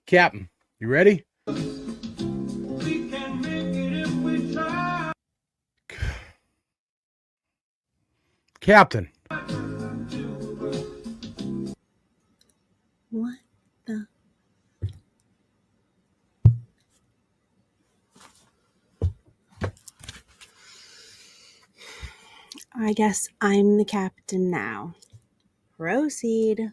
Captain, you ready? We can make it if we try. Captain. What the? I guess I'm the captain now. Proceed.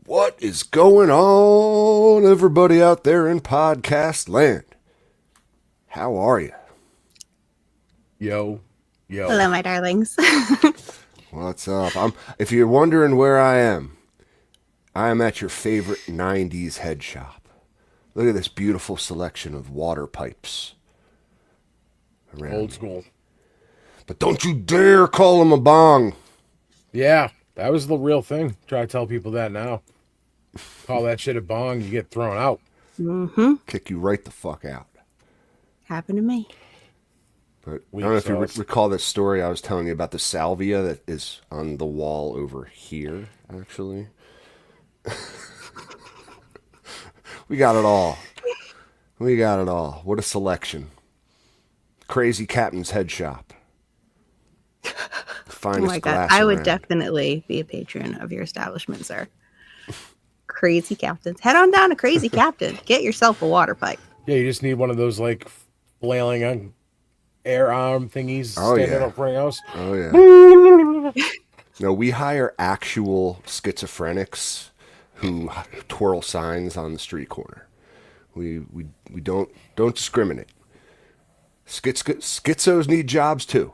What is going on, everybody out there in podcast land? How are you? Yo. Hello, my darlings. What's up? If you're wondering where I am at your favorite 90s head shop. Look at this beautiful selection of water pipes. Old school. But don't you dare call them a bong. Yeah, that was the real thing. Try to tell people that now. Call that shit a bong, you get thrown out. Mm-hmm. Kick you right the fuck out. Happened to me. But I don't know if you recall that story I was telling you about the salvia that is on the wall over here, actually. We got it all. What a selection. Crazy Captain's Head Shop. Finest Oh my God. glass I would around. definitely be a patron of your establishment, sir. Crazy Captains. Head on down to Crazy Captain. Get yourself a water pipe. Yeah, you just need one of those like flailing on air arm thingies standing up for your house. Oh yeah. No, we hire actual schizophrenics who twirl signs on the street corner. We don't discriminate. Schizos need jobs too.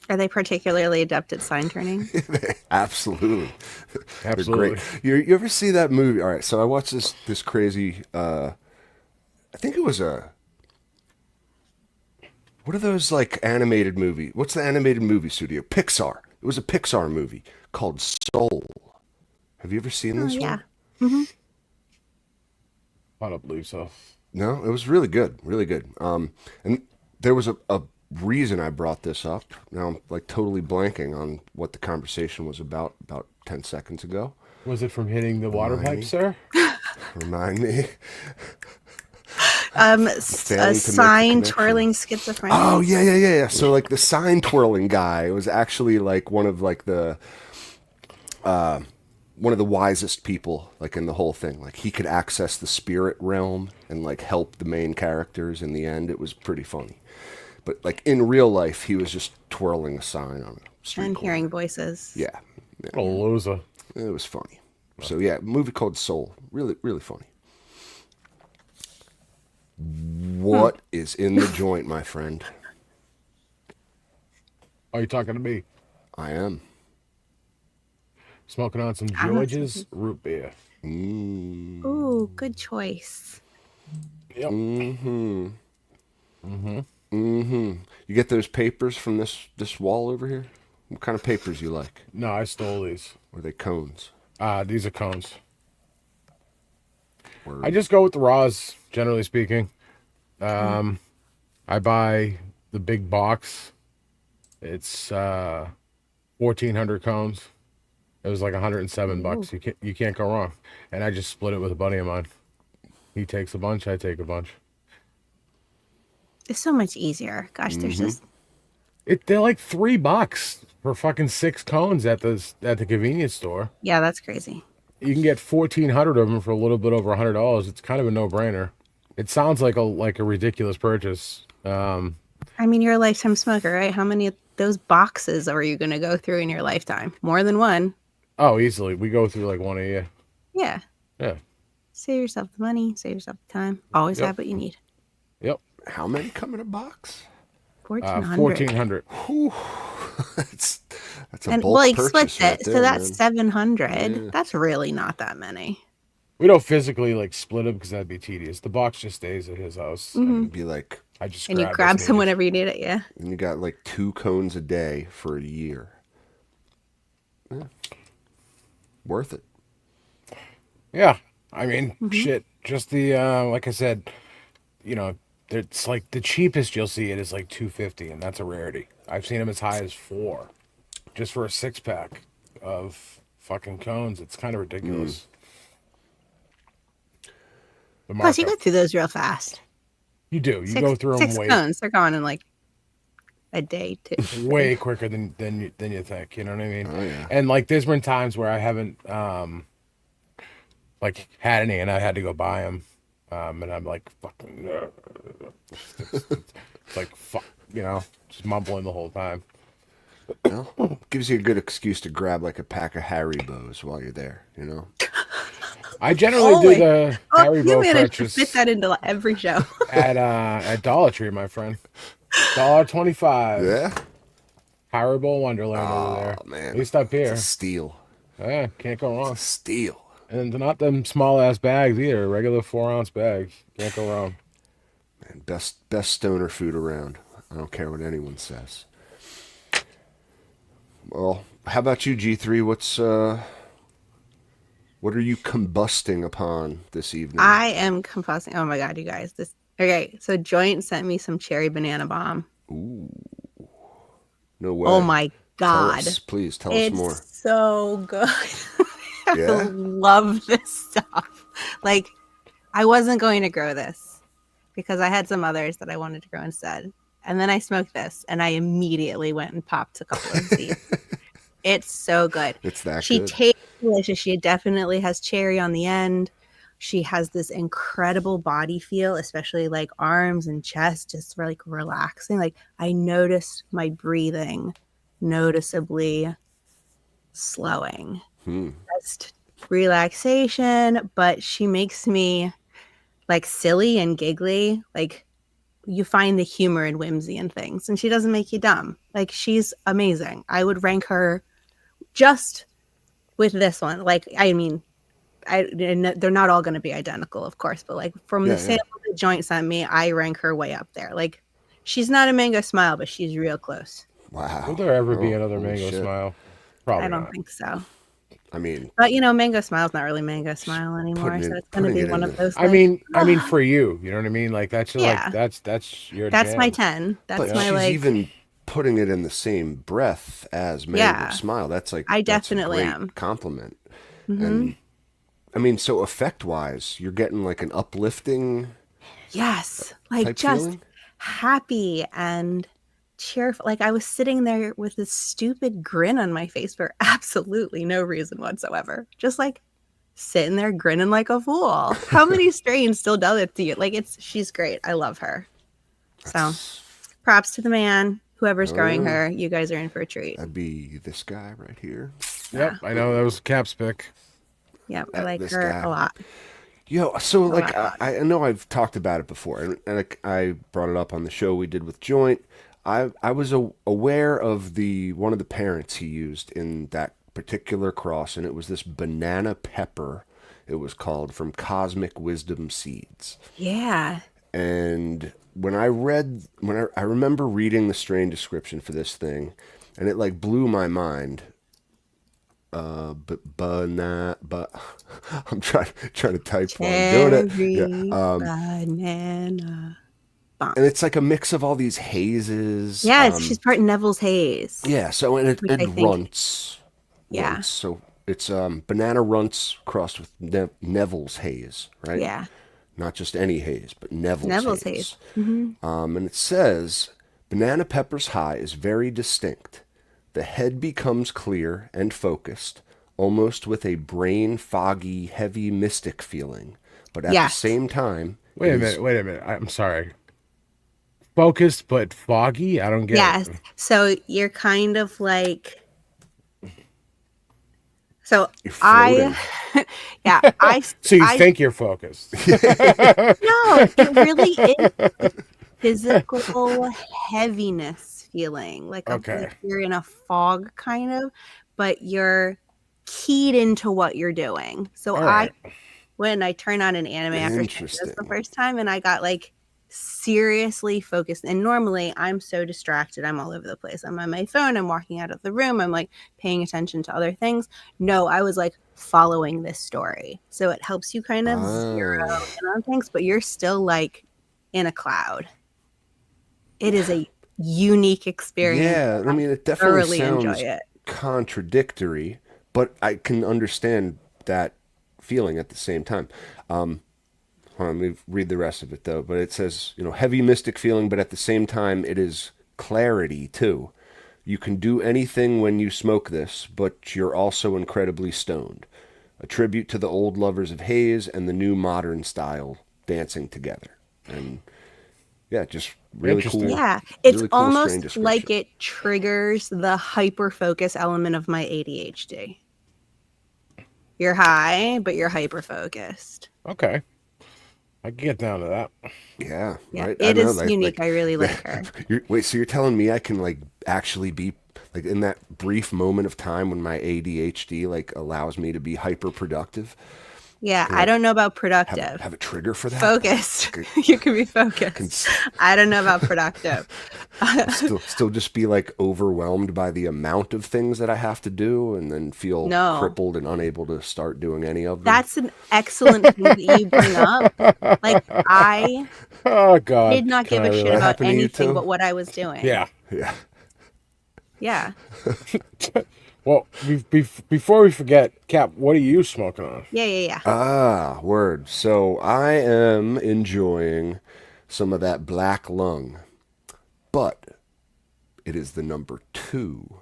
Are they particularly adept at sign turning? Absolutely. Absolutely. They're great. You ever see that movie? All right, so I watched this crazy. I think it was what are those like animated movie? What's the animated movie studio? Pixar. It was a Pixar movie called Soul. Have you ever seen this yeah. one? Mm-hmm. I don't believe so. No, it was really good, really good. And there was a reason I brought this up. Now I'm like totally blanking on what the conversation was about 10 seconds ago. Was it from hitting the water pipe, sir? Remind me. A sign twirling schizophrenic. Oh yeah. So like the sign twirling guy was actually like one of the wisest people like in the whole thing. Like he could access the spirit realm and like help the main characters in the end. It was pretty funny. But like in real life, he was just twirling a sign on a street And corner. hearing voices. Yeah. What a loser. It was funny. So yeah, movie called Soul. Really, really funny. What is in the joint, my friend? Are you talking to me? I am. Smoking on some George's root beer. Ooh, good choice. Yep. You get those papers from this wall over here? What kind of papers you like? No, I stole these. Or are they cones? These are cones. Word. I just go with the raws, generally speaking. I buy the big box. It's 1,400 cones. It was like 107 bucks. You can't go wrong. And I just split it with a buddy of mine. He takes a bunch, I take a bunch. It's so much easier. Gosh, there's just They're like $3 for fucking 6 cones at the convenience store. yeah, that's crazy. You can get 1,400 of them for a little bit over $100. It's kind of a no-brainer. It sounds like a ridiculous purchase. I mean, you're a lifetime smoker, right? How many of those boxes are you going to go through in your lifetime? More than one. Oh, easily. We go through like one a year. Yeah. Yeah. Save yourself the money. Save yourself the time. Always have what you need. Yep. How many come in a box? 1,400. 1,400. Whew. that's a And bulk well, you purchase split right it, there, so that's man. 700. Yeah. That's really not that many. We don't physically like split them because that'd be tedious. The box just stays at his house, Mhm. and Be like, I just And you grab grab what's some needed. whenever you need it. Yeah. and you got like 2 cones a day for a year. Yeah, worth it. Yeah, I mean, Hmm. shit. Just the like I said, you know, it's like the cheapest you'll see it is like 250, and that's a rarity. I've seen them as high as 4, just for a 6 pack of fucking cones. It's kind of ridiculous. The Plus, you markup. go through those real fast. You do. You Six go through them six cones. They're gone in like a day, 2, 3. way quicker than you think. You know what I mean? Oh yeah. And like, there's been times where I haven't like had any, and I had to go buy them, and I'm like fucking. It's like fuck, just mumbling the whole time. Well, gives you a good excuse to grab like a pack of Haribos while you're there. I generally do Holy! the Oh, you Haribo managed to fit purchase that into every show. at Dollar Tree, my friend. $1.25. Yeah. Haribo Wonderland over there. Oh man, At least up it's a here. steal. Yeah, can't go It's a wrong. steal. And they're not them small ass bags either. Regular 4-ounce bags. Can't go wrong. Man, best stoner food around. I don't care what anyone says. Well, how about you, G3? What are you combusting upon this evening? I am composting. Oh my god, you guys! This okay. So Joint sent me some cherry banana bomb. Ooh, no way. Oh my Tell god, us, please. Tell us it's more. so good. I Yeah? love this stuff. Like, I wasn't going to grow this because I had some others that I wanted to grow instead. And then I smoked this, and I immediately went and popped a couple of seeds. It's so good. It's that She good. tastes delicious. She definitely has cherry on the end. She has this incredible body feel, especially like arms and chest, just for like relaxing. Like, I noticed my breathing noticeably slowing. Just relaxation, but she makes me like silly and giggly. Like, you find the humor and whimsy in things, and she doesn't make you dumb. Like, she's amazing. I would rank her just with this one. Like, I mean, they're not all going to be identical, of course, but like from the Yeah, yeah. sample the Joint sent me, I rank her way up there. Like, she's not a mango smile, but she's real close. Wow. Will there ever be Oh, another holy Mango shit. Smile? I Probably don't not. think so. I mean, But Mango Smile's not really Mango Smile anymore, so it's going to putting be it one in of the those. I Like, mean, for you, you know what I mean? Like that's just yeah, that's your that's jam. my 10. That's but my she's like. even putting it in the same breath as Mango Yeah, Smile. That's like I that's a definitely great am. compliment. Hmm. And I mean, so effect wise, you're getting like an uplifting Yes, like type just feeling. happy and cheerful. Like, I was sitting there with this stupid grin on my face for absolutely no reason whatsoever. Just like sitting there grinning like a fool. How many strains still does it to you? Like, she's great. I love her. So props to the man. Whoever's Oh, growing yeah. her, you guys are in for a treat. That'd be this guy right here. Yep, Yeah. I know that was Cap's pick. Yep. I like This her guy. a lot. Yo, so like A lot. I know I've talked about it before, and I brought it up on the show we did with Joint. I was aware of the one of the parents he used in that particular cross, and it was this banana pepper. It was called from Cosmic Wisdom Seeds. Yeah. And when I remember reading the strain description for this thing, and it like blew my mind. But I'm trying to type while I'm doing it. Cherry Yeah. banana. And it's like a mix of all these hazes. Yeah, she's part Neville's Haze. Yeah. So and Which it I think, runts. yeah. Runts. So it's banana runts crossed with Neville's haze, right? Yeah. Not just any haze, but Neville's Haze. Hmm. And it says, banana pepper's high is very distinct. The head becomes clear and focused, almost with a brain foggy, heavy, mystic feeling. But at Yes. the same time, Wait a it is- minute. I'm sorry. Focused but foggy. I don't get Yes. it. So you're kind of like. So you're floating. yeah, So you think you're focused? no, it really is physical heaviness feeling, like Okay. like you're in a fog kind of, but you're keyed into what you're doing. So All right. when I turned on an anime after seeing this the Interesting. first time, and I got like seriously focused. And normally I'm so distracted. I'm all over the place. I'm on my phone. I'm walking out of the room. I'm like paying attention to other things. No, I was like following this story. So it helps you kind of zero Ah, in on things, but you're still like in a cloud. It is a unique experience. yeah. I And mean, it I definitely thoroughly enjoy sounds it. contradictory, but I can understand that feeling at the same time. Hold on, let me read the rest of it though. But it says, heavy mystic feeling, but at the same time, it is clarity too. You can do anything when you smoke this, but you're also incredibly stoned. A tribute to the old lovers of haze and the new modern style dancing together. And yeah, just Interesting. Yeah, it's really cool strain almost like description. it triggers the hyper focus element of my ADHD. You're high, but you're hyper focused. Okay. I can get down to that. Yeah, Yeah, right. I it know, is unique. I really like her. Wait, so you're telling me I can like actually be like in that brief moment of time when my ADHD like allows me to be hyper productive? Yeah, Can I I don't know about have productive. have a trigger for that? Focused. Like, You can be can focused. I don't know about productive. still just be like overwhelmed by the amount of things that I have to do, and then feel No, crippled and unable to start doing any of them. that's an excellent thing that you bring up. Like, I Oh God. did not Can give I a shit That relate? about happened to you anything too? but what I was doing. Yeah. Yeah. Yeah. Well, before we forget, Cap, what are you smoking on? Yeah, yeah, yeah. Ah, word. So I am enjoying some of that black lung, but it is the number 2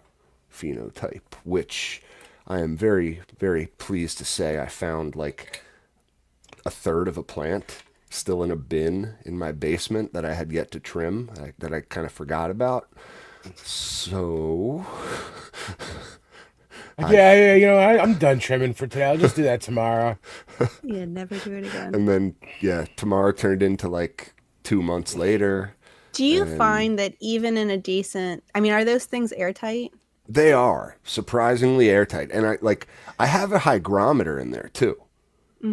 phenotype, which I am very, very pleased to say I found like a third of a plant still in a bin in my basement that I had yet to trim, that I kind of forgot about. So Yeah, yeah, I'm done trimming for today. I'll just do that tomorrow. Yeah, never do it again. and then yeah, tomorrow turned into like 2 months later, Do you and find that even in a decent, I mean, are those things airtight? they are surprisingly airtight. And I have a hygrometer in there too,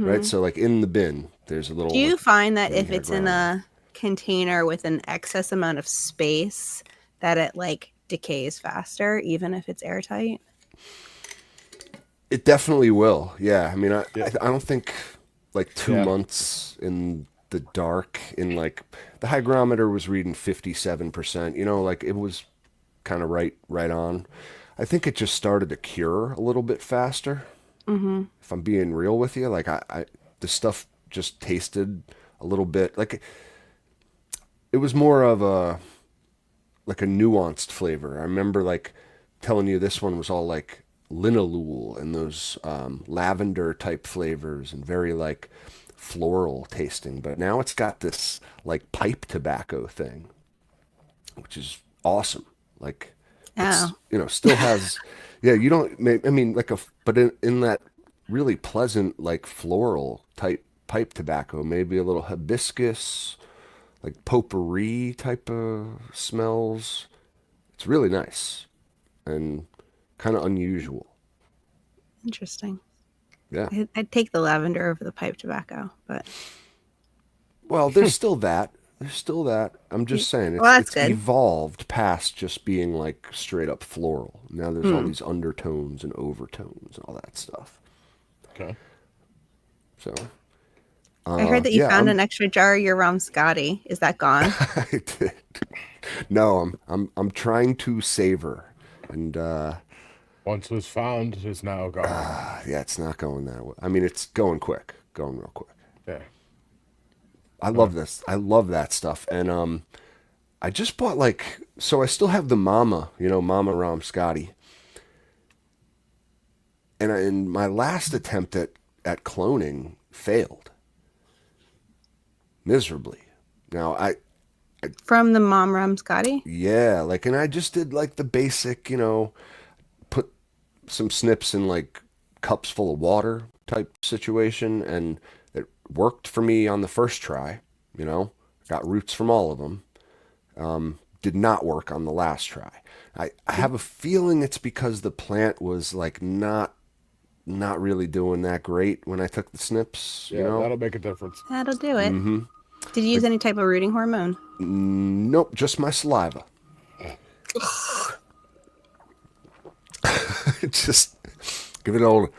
right? Hmm. So like in the bin, there's a Do little like you find that mini if it's in hygrometer. a container with an excess amount of space, that it like decays faster, even if it's airtight? It definitely will. Yeah. I mean, Yeah, I don't think like two yeah. months in the dark in like the hygrometer was reading 57%, like it was kind of right on. I think it just started to cure a little bit faster. Hmm. If I'm being real with you, like the stuff just tasted a little bit like it was more of a like a nuanced flavor. I remember like telling you this one was all like linalool and those lavender type flavors and very like floral tasting. But now it's got this like pipe tobacco thing, which is awesome. Like it's Oh, still has yeah. You don't. I mean like but in that really pleasant like floral type pipe tobacco, maybe a little hibiscus like potpourri type of smells. It's really nice and kind of unusual. interesting. Yeah. I'd take the lavender over the pipe tobacco, but Well, there's still that. There's still that. I'm just saying well, that's it's good. evolved past just being like straight up floral. Now there's all Hmm. these undertones and overtones and all that stuff. Okay. So, I heard that you yeah, found an extra jar of your Rum Scotty. Is that gone? I did. No, I'm trying to savor and Once was found is now gone. yeah, it's not going that way. I mean, it's going quick, going real quick. Yeah. I Uh, love this. I love that stuff. And I just bought like so I still have the Mama, Mama Ram Scotty. And in my last attempt at cloning failed miserably. Now From the Mom Rum Scotty? yeah, like and I just did like the basic, put some snips in like cups full of water type situation and it worked for me on the first try, got roots from all of them. Did not work on the last try. I have a feeling it's because the plant was like not not really doing that great when I took the snips. Yeah, You know, that'll make a difference. That'll do it. Did you use any type of rooting hormone? nope, just my saliva. Just give it an old,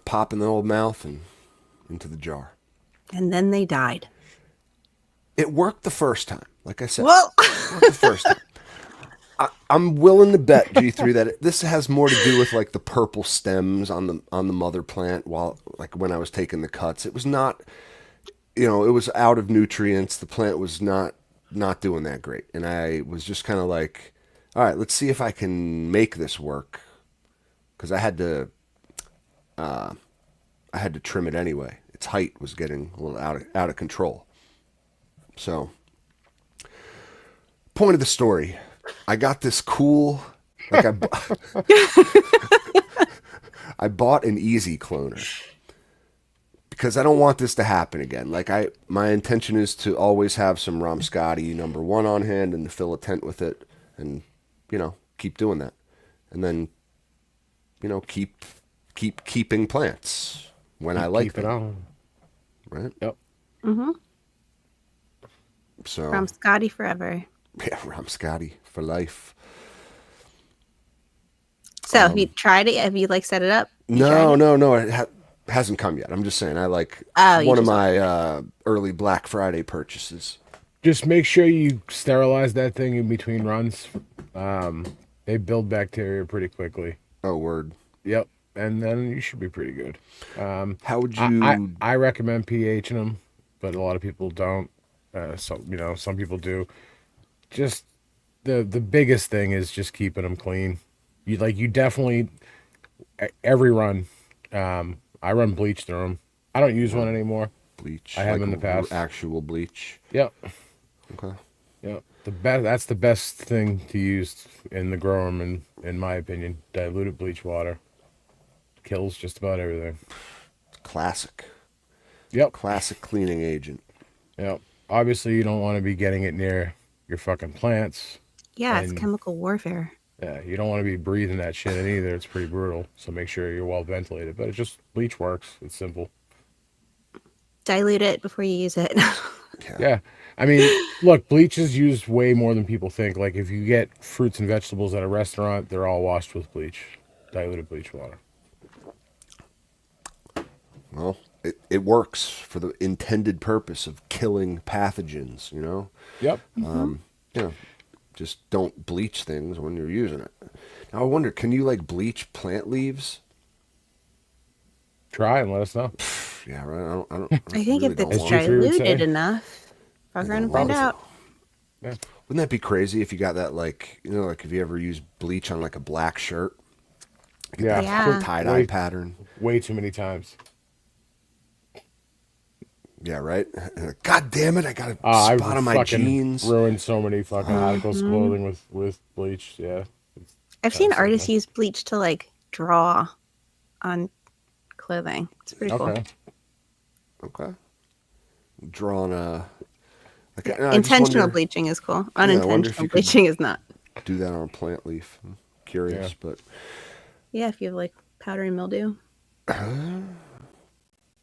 pop in the old mouth and into the jar. And then they died. It worked the first time, like I said. Well, It worked the first time. I'm willing to bet G3 that this has more to do with like the purple stems on the mother plant. While like when I was taking the cuts, it was not, it was out of nutrients. The plant was not doing that great, and I was just kind of like, all right, let's see if I can make this work, because I had to trim it anyway. Its height was getting a little out of control. So, point of the story. I got this cool, like I bought an easy cloner because I don't want this to happen again. Like my intention is to always have some Ramscotty #1 on hand and to fill a tent with it, and keep doing that, and then keeping plants when I like Keep it them, on. right? Yep. So from Scotty forever. yeah, Ramscotty for life. So have you tried it? Have you set it up? You tried No. It hasn't come yet. I'm just saying. I Oh, you one of just my early Black Friday purchases. Just make sure you sterilize that thing in between runs. They build bacteria pretty quickly. Oh, word. Yep. And then you should be pretty good. How would you? I recommend pHing them, but a lot of people don't. Some people do. Just the biggest thing is just keeping them clean. You definitely every run. I run bleach through them. I don't use one anymore. Bleach. I have in the past. Actual bleach. Yep. Okay. Yep. That's the best thing to use in the grow room, in my opinion. Diluted bleach water kills just about everything. Classic. Yep. Classic cleaning agent. Yep. Obviously, you don't want to be getting it near your fucking plants. Yeah, it's And- chemical warfare. Yeah, you don't want to be breathing that shit in either. It's pretty brutal. So make sure you're well ventilated. But it just bleach works. It's simple. Dilute it before you use it. Yeah. I mean, look, bleach is used way more than people think. Like if you get fruits and vegetables at a restaurant, they're all washed with bleach, diluted bleach water. Well, it works for the intended purpose of killing pathogens. Yep. Just don't bleach things when you're using it. Now I wonder, can you bleach plant leaves? Try and let us know. Yeah, right. I don't. I think if don't it's want to. G3 would say. diluted enough, fuck around and find out. Yeah. Wouldn't that be crazy if you got that if you ever use bleach on a black shirt? Yeah. Yeah. Tie-dye Way- pattern. Way too many times. Yeah, right? God damn it, I got a I spot on my fucking jeans. ruined so many fucking articles of clothing with bleach. Yeah. I've seen That's artists okay. use bleach to draw on clothing. It's pretty cool. Okay. Okay. Drawing a... I just Intentional wonder- bleaching is cool. I wonder if Unintentional you could- bleaching is not. Do that on a plant leaf. I'm curious, Yeah. but... Yeah, if you have powdery mildew.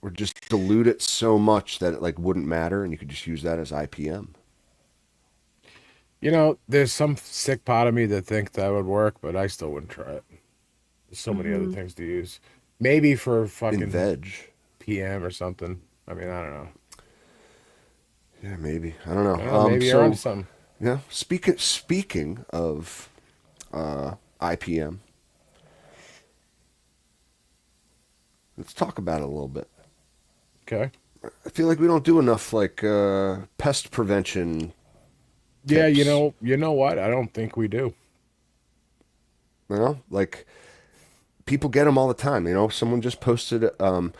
Or just dilute it so much that it wouldn't matter, and you could just use that as IPM. There's some sick part of me that think that would work, but I still wouldn't try it. There's so many other things to use. Maybe for fucking In veg. PM or something. I mean, I don't know. Yeah, maybe. I don't know. Maybe you're onto something. Yeah. Speaking of IPM, let's talk about it a little bit. Okay. I feel like we don't do enough pest prevention. Yeah, tips. you know what? I don't think we do. People get them all the time. Someone just posted. And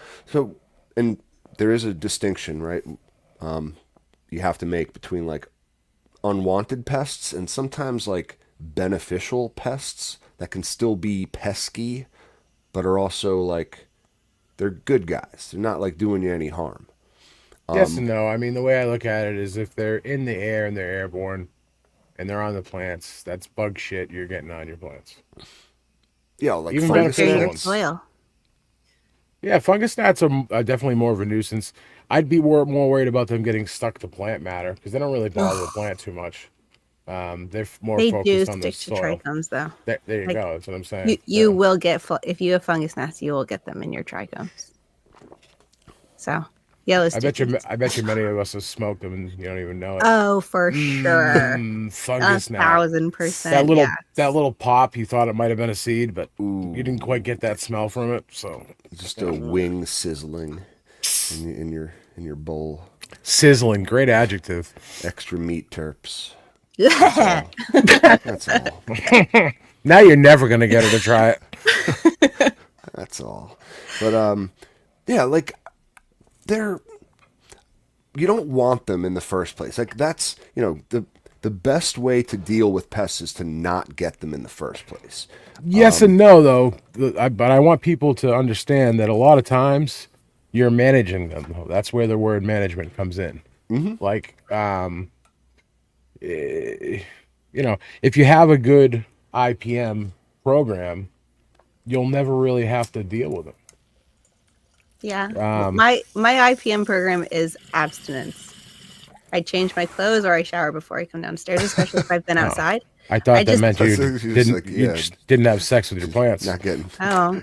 there is a distinction, right? You have to make between unwanted pests and sometimes beneficial pests that can still be pesky, but are also they're good guys. They're not doing you any harm. Yes and no. I mean, the way I look at it is if they're in the air and they're airborne and they're on the plants, that's bug shit you're getting on your plants. Yeah, like Even fungus beneficial Your ones. gnats. soil. Yeah, fungus gnats are definitely more of a nuisance. I'd be more worried about them getting stuck to plant matter because they don't really bother the plant too much. They're more They do focused on the stick to soil. trichomes though. There you Like go. That's what I'm you saying. you will get if you have fungus gnats, you will get them in your trichomes. So yellow stickies. I bet you many of us have smoked them and you don't even know it. Oh, for sure. Fungus gnat. 1,000%. Yeah. That little pop, you thought it might have been a seed, but you didn't Ooh, quite get that smell from it. So just a wing sizzling in your bowl. sizzling, great adjective. Extra meat terps. Yeah. That's all. Now you're never gonna get her to try it. That's all. But yeah, like they're you don't want them in the first place. Like that's the best way to deal with pests is to not get them in the first place. Yes and no, though. But I want people to understand that a lot of times you're managing them. Though. That's where the word management comes in. Like, if you have a good IPM program, you'll never really have to deal with them. Yeah. My IPM program is abstinence. I change my clothes or I shower before I come downstairs, especially if I've been outside. I thought I that just- meant you That's just didn't like, you yeah. just didn't have sex with your plants. Not getting Oh,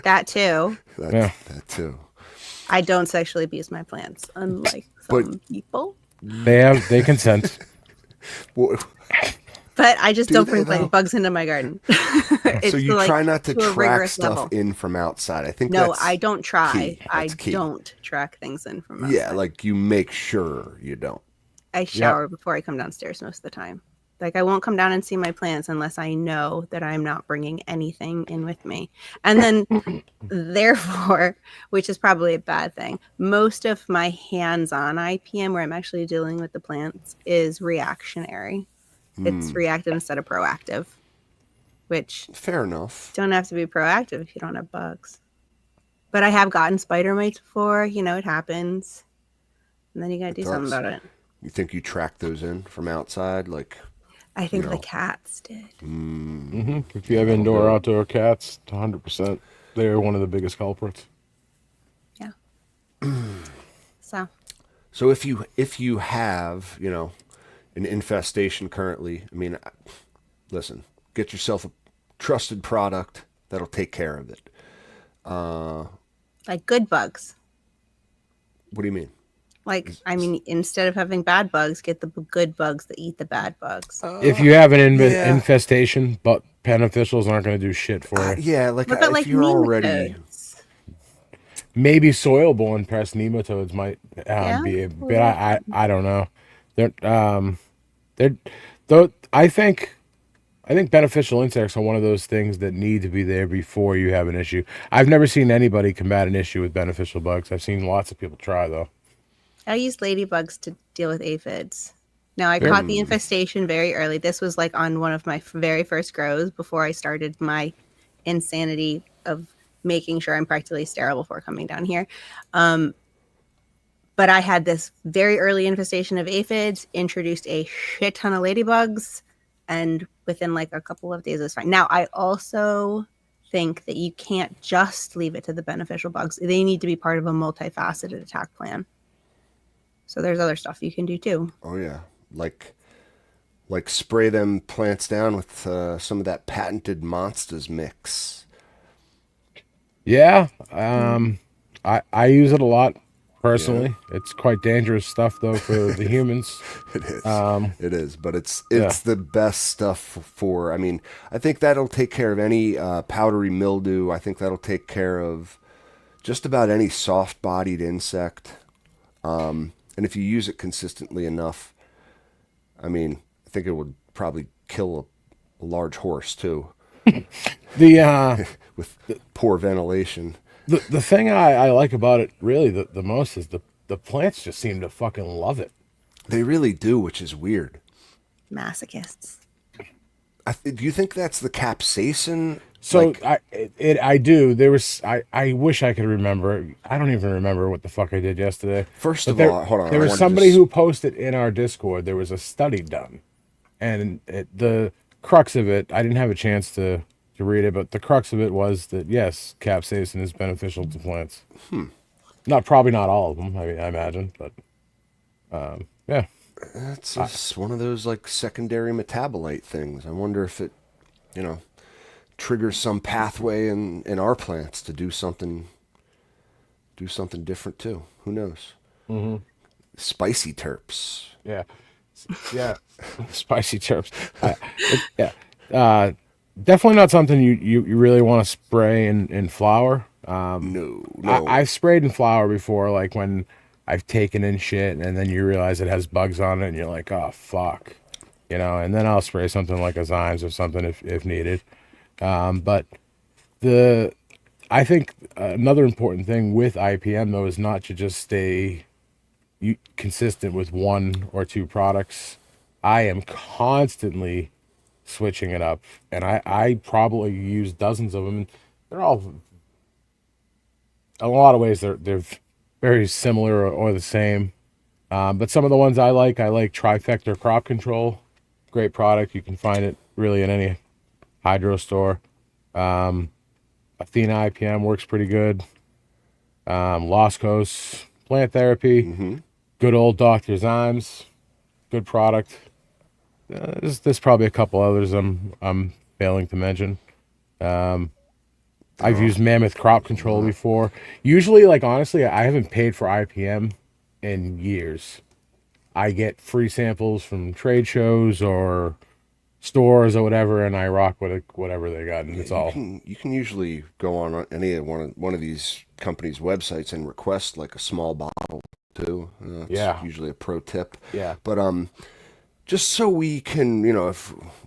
that too. Yeah. that too. I don't sexually abuse my plants, unlike some people. They consent. Well, But I just don't they, bring though? bugs into my garden. so you like, try not to a track rigorous stuff level. in from outside. I think No, that's I don't try. key. I That's key. don't track things in from outside. Yeah, like you make sure you don't. I shower before I come downstairs most of the time. Like I won't come down and see my plants unless I know that I'm not bringing anything in with me. And then therefore, which is probably a bad thing, most of my hands-on IPM where I'm actually dealing with the plants is reactionary. It's reactive instead of proactive, which Fair enough. don't have to be proactive if you don't have bugs. But I have gotten spider mites before, it happens. And then you got to do something does. about it. You think you track those in from outside? Like, I think the cats did. If you have indoor outdoor cats, 100%, they're one of the biggest culprits. Yeah. So so if you have, an infestation currently, I mean, listen, get yourself a trusted product that'll take care of it. like good bugs. What do you mean? Like, I mean, instead of having bad bugs, get the good bugs that eat the bad bugs. If you have an yeah. infestation, but beneficials aren't going to do shit for you. Yeah, like What about if like you're already nematodes? Maybe soil-borne pest nematodes might Yeah? be a bit. I don't know. They're though. I think beneficial insects are one of those things that need to be there before you have an issue. I've never seen anybody combat an issue with beneficial bugs. I've seen lots of people try though. I used ladybugs to deal with aphids. Now, I caught the infestation very early. This was like on one of my very first grows before I started my insanity of making sure I'm practically sterile before coming down here. But I had this very early infestation of aphids, introduced a shit ton of ladybugs, and within like a couple of days it was fine. Now, I also think that you can't just leave it to the beneficial bugs. They need to be part of a multifaceted attack plan. So there's other stuff you can do too. Oh yeah, like spray them plants down with some of that patented Monsters mix. Yeah, I use it a lot personally. Yeah. It's quite dangerous stuff though for the humans. It is. It is, but it's the best stuff for. I mean, I think that'll take care of any powdery mildew. I think that'll take care of just about any soft-bodied insect. And if you use it consistently enough, I mean, I think it would probably kill a large horse too. With poor ventilation. The thing I like about it really the most is the plants just seem to fucking love it. They really do, which is weird. Masochists. Do you think that's the capsaicin? So I do. There was I wish I could remember. I don't even remember what the fuck I did yesterday. First of all, hold on. There was somebody who posted in our Discord. There was a study done, and the crux of it, I didn't have a chance to to read it, but the crux of it was that yes, capsaicin is beneficial to plants. Probably not all of them. I imagine, but yeah. That's just one of those like secondary metabolite things. I wonder if it, you know, triggers some pathway in our plants to do something different too. Who knows? Mm-hmm. Spicy terps. Yeah, yeah. Spicy terps. Yeah. Definitely not something you really want to spray in flour. No. I've sprayed in flour before, like when I've taken in shit and then you realize it has bugs on it and you're like, oh fuck, and then I'll spray something like a Zymes or something if needed. But I think another important thing with IPM though is not to just stay consistent with one or two products. I am constantly switching it up, and I probably use dozens of them. They're all, in a lot of ways, they're very similar or the same. But some of the ones I like Trifecta Crop Control. Great product. You can find it really in any hydro store. Athena IPM works pretty good. Lost Coast Plant Therapy. Good old Dr. Zymes. Good product. There's probably a couple others I'm failing to mention. I've used Mammoth Crop Control before. Usually, like honestly, I haven't paid for IPM in years. I get free samples from trade shows or stores or whatever, and I rock with whatever they got, and it's all. You can usually go on any one of these companies' websites and request like a small bottle too. It's Yeah. usually a pro tip. Yeah. But just so we can,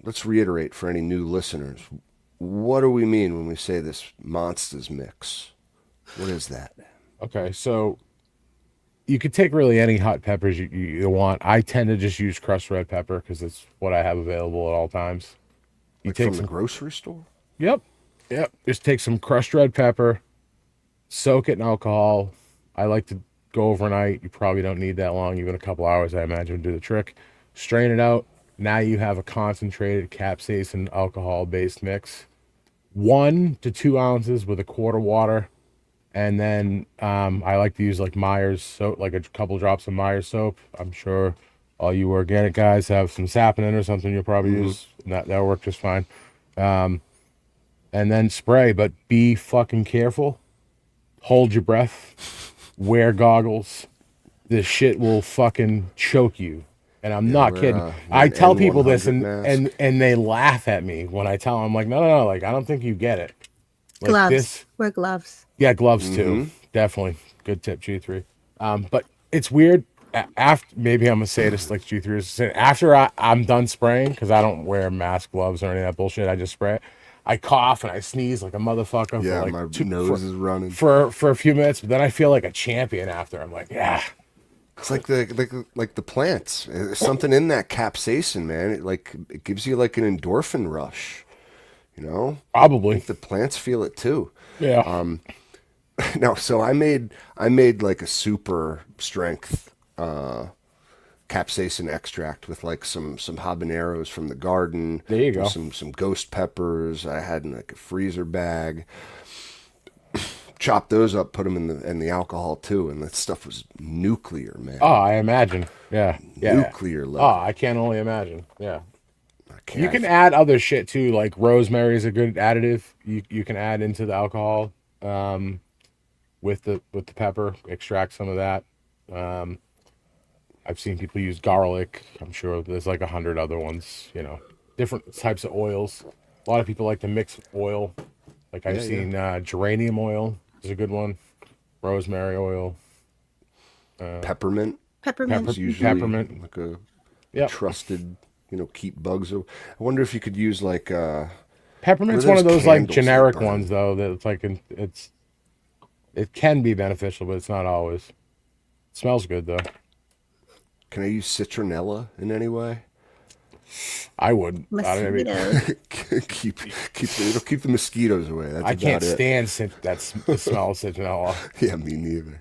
let's reiterate for any new listeners, what do we mean when we say this Monsters mix? What is that? Okay, so you could take really any hot peppers you want. I tend to just use crushed red pepper because it's what I have available at all times. You Like take from some. the grocery store? Yep. Yep. Just take some crushed red pepper, soak it in alcohol. I like to go overnight. You probably don't need that long, even a couple hours, I imagine, would do the trick. Strain it out. Now you have a concentrated capsaicin alcohol based mix. 1 to 2 ounces with a quart of water. And then I like to use like Myers soap, like a couple drops of Myers soap. I'm sure all you organic guys have some sap in it or something you'll probably use. And that'll work just fine. And then spray, but be fucking careful. Hold your breath. Wear goggles. This shit will fucking choke you. And I'm not kidding. I tell people this and they laugh at me when I tell them, I'm like, no, like, I don't think you get it. Like Gloves. Wear gloves. Yeah, gloves too. Definitely. Good tip, G3. But it's weird. After maybe I'm gonna say this like G3 is saying, after I'm done spraying, because I don't wear mask gloves or any of that bullshit. I just spray it. I cough and I sneeze like a motherfucker. Yeah, for like my nose is running for a few minutes, but then I feel like a champion after. I'm like, yeah. It's like the plants. There's something in that capsaicin, man. It gives you like an endorphin rush. Probably. I think the plants feel it too. Yeah. No, so I made like a super strength capsaicin extract with like some habaneros from the garden. There you go. Some ghost peppers. I had in like a freezer bag. Chopped those up, put them in the alcohol too, and that stuff was nuclear, man. Oh, I imagine. Yeah. Nuclear level. Oh, I can only imagine. Yeah. You can add other shit too, like rosemary is a good additive. You can add into the alcohol with the pepper, extract some of that. I've seen people use garlic. I'm sure there's like 100 other ones. Different types of oils. A lot of people like to mix oil. Like I've seen geranium oil is a good one. Rosemary oil. Peppermint. Peppermint. Usually Peppermint. like a trusted. Keep bugs. I wonder if you could use like peppermint's one of those like generic ones though that it's like it can be beneficial, but it's not always. It smells good though. Can I use citronella in any way? I would. Mosquitoes. It'll keep the mosquitoes away. That's I can't about it. stand the smell of citronella. Yeah, me neither.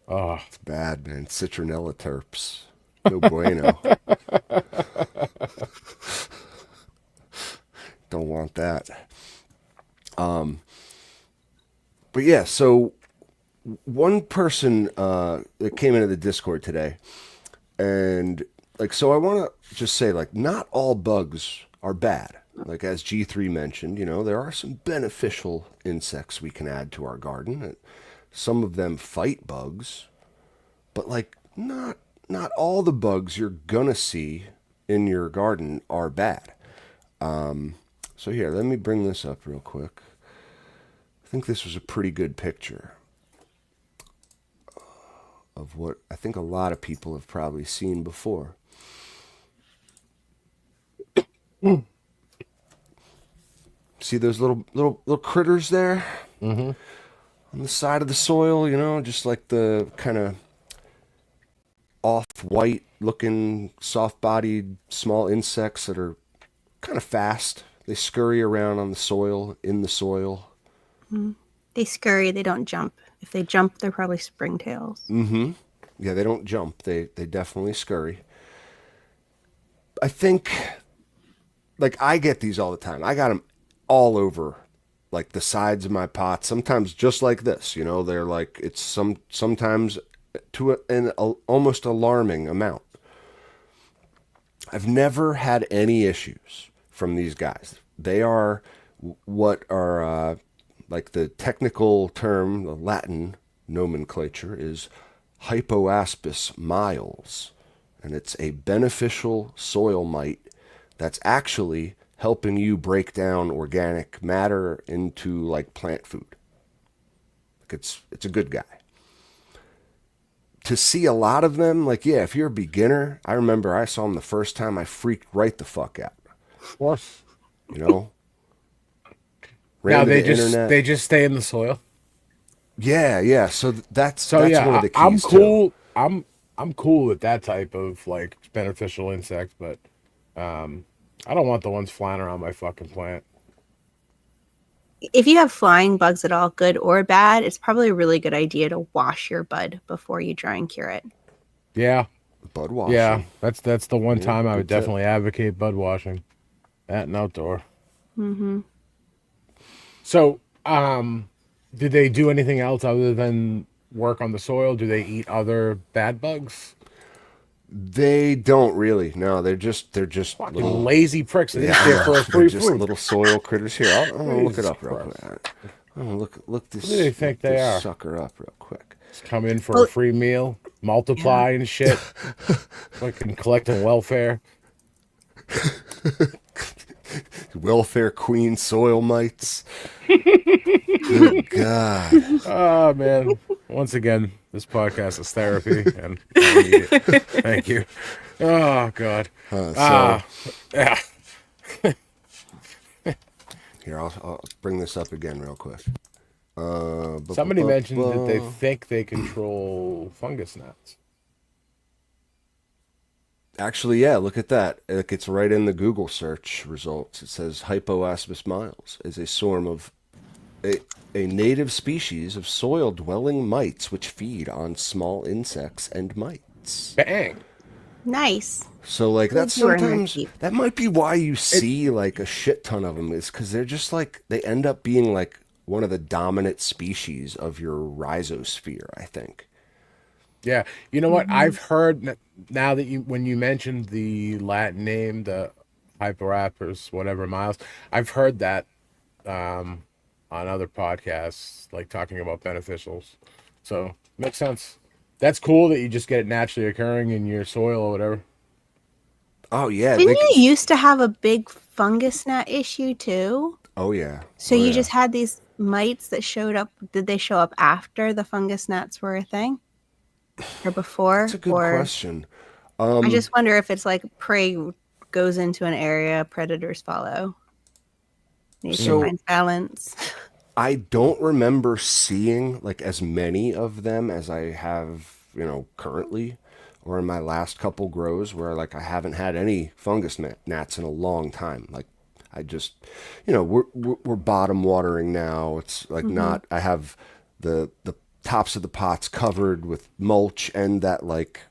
It's bad, man. Citronella terps. No bueno. Don't want that. But yeah, so one person that came into the Discord today, and like, so I want to just say, like, not all bugs are bad. Like, as G3 mentioned, there are some beneficial insects we can add to our garden. Some of them fight bugs, but like, not all the bugs you're gonna see in your garden are bad. So here, let me bring this up real quick. I think this was a pretty good picture of what I think a lot of people have probably seen before. See those little critters there on the side of the soil, just like the kind of off-white looking, soft-bodied small insects that are kind of fast. They scurry around on the soil, in the soil. They scurry, they don't jump. If they jump, they're probably springtails. Yeah, they don't jump. They definitely scurry. I think, like, I get these all the time. I got them all over, like, the sides of my pots. Sometimes just like this, they're like, it's sometimes to an almost alarming amount. I've never had any issues from these guys. They are what are, like, the technical term, the Latin nomenclature is Hypoaspis miles, and it's a beneficial soil mite that's actually helping you break down organic matter into, like, plant food. Like, it's a good guy. To see a lot of them, like, yeah, if you're a beginner, I remember I saw them the first time, I freaked right the fuck out. Of course. Ran Now to the internet. they just stay in the soil. Yeah. So that's Yeah, one of the keys I'm cool. too. I'm cool with that type of like beneficial insect, but I don't want the ones flying around my fucking plant. If you have flying bugs at all, good or bad, it's probably a really good idea to wash your bud before you dry and cure it. Yeah, Bud washing. yeah. That's the one time I would good tip. definitely advocate bud washing, at and outdoor. So, did they do anything else other than work on the soil? Do they eat other bad bugs? They don't really. No, they're just Fucking little. lazy pricks. They just I there know. for a They're free just food. little soil critters. Here, I'm gonna look it Jesus up real Christ. quick. I'm gonna look this. Who do they think look they this are? sucker up real quick. Just come in for Well, a free meal, multiply and shit. Fucking collecting welfare. Welfare queen soil mites. Good God. Oh man. Once again, this podcast is therapy and I need it. Thank you. Oh God. Yeah. Here, I'll bring this up again real quick. Somebody mentioned that they think they control fungus gnats. Actually, yeah, look at that. It's right in the Google search results. It says Hypoaspis miles is a swarm of a native species of soil-dwelling mites which feed on small insects and mites. Bang. Nice. So, like, that's You earn your sometimes, keep. that might be why you see, like, a shit ton of them, is because they're just, like, they end up being, like, one of the dominant species of your rhizosphere, I think. Yeah. You know what? I've heard now that when you mentioned the Latin name, the Hyperaptors, whatever miles, I've heard that on other podcasts, like talking about beneficials. So makes sense. That's cool that you just get it naturally occurring in your soil or whatever. Oh, yeah. Didn't you used to have a big fungus gnat issue too? Oh, yeah. So Oh, you yeah. just had these mites that showed up. Did they show up after the fungus gnats were a thing? Or before? That's a good question. I just wonder if it's like prey goes into an area, predators follow. Nature So- finds balance. I don't remember seeing, like, as many of them as I have, currently, or in my last couple grows where, like, I haven't had any fungus gnats in a long time. Like, I just, we're bottom watering now. It's like not. I have the tops of the pots covered with mulch and that, like,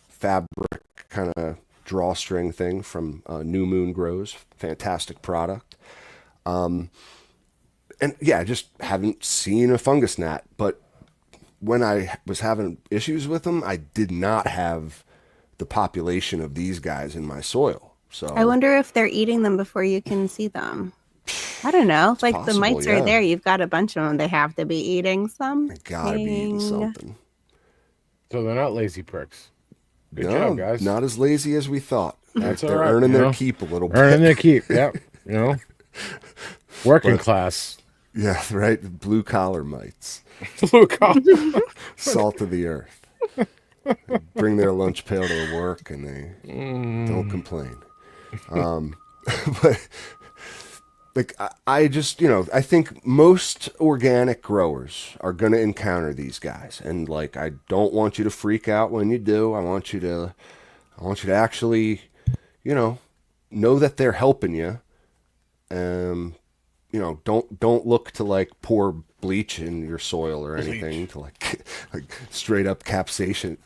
fabric kind of drawstring thing from New Moon Grows. Fantastic product. and yeah, I just haven't seen a fungus gnat. But when I was having issues with them, I did not have the population of these guys in my soil. I So wonder if they're eating them before you can see them. I don't know. it's Like the possible, mites are yeah. there. You've got a bunch of them. They have to be eating They gotta be eating something. something. So they're not lazy pricks. Good No, job, guys. not as lazy as we thought. That's all They're right, earning you their know? keep a little bit. Earning their keep. Yep. You know, working But- class. Yeah, right. Blue collar mites, Look up. salt of the earth. Bring their lunch pail to work, and they don't complain. But like I just, I think most organic growers are going to encounter these guys, and like I don't want you to freak out when you do. I want you to actually, know that they're helping you. Don't look to like pour bleach in your soil or anything to like straight up capsaicin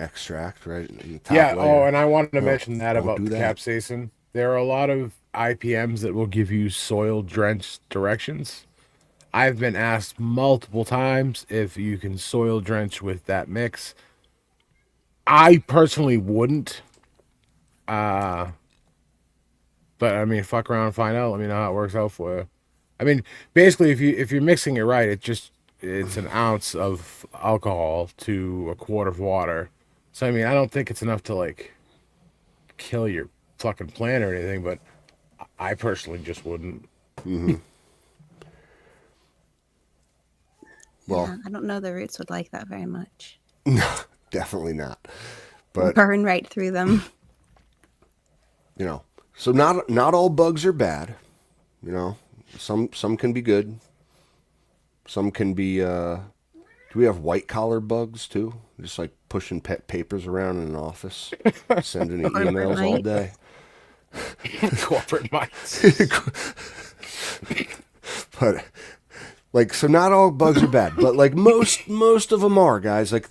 extract, right? In the top Yeah. layer. Oh, and I wanted to No, mention that don't about do the that. capsaicin. There are a lot of IPMs that will give you soil drench directions. I've been asked multiple times if you can soil drench with that mix. I personally wouldn't. But I mean, fuck around and find out. Let me know how it works out for you. I mean, basically, if you're mixing it right, it's an ounce of alcohol to a quart of water. So I mean, I don't think it's enough to like kill your fucking plant or anything. But I personally just wouldn't. Well, Yeah, I don't know the roots would like that very much. definitely not. But Burn right through them. so not all bugs are bad. Some can be good. Some can be. Do we have white collar bugs too? Just like pushing pet papers around in an office, sending emails all mite. day. Corporate mites. But like, so not all bugs are bad, but like most of them are, guys. Like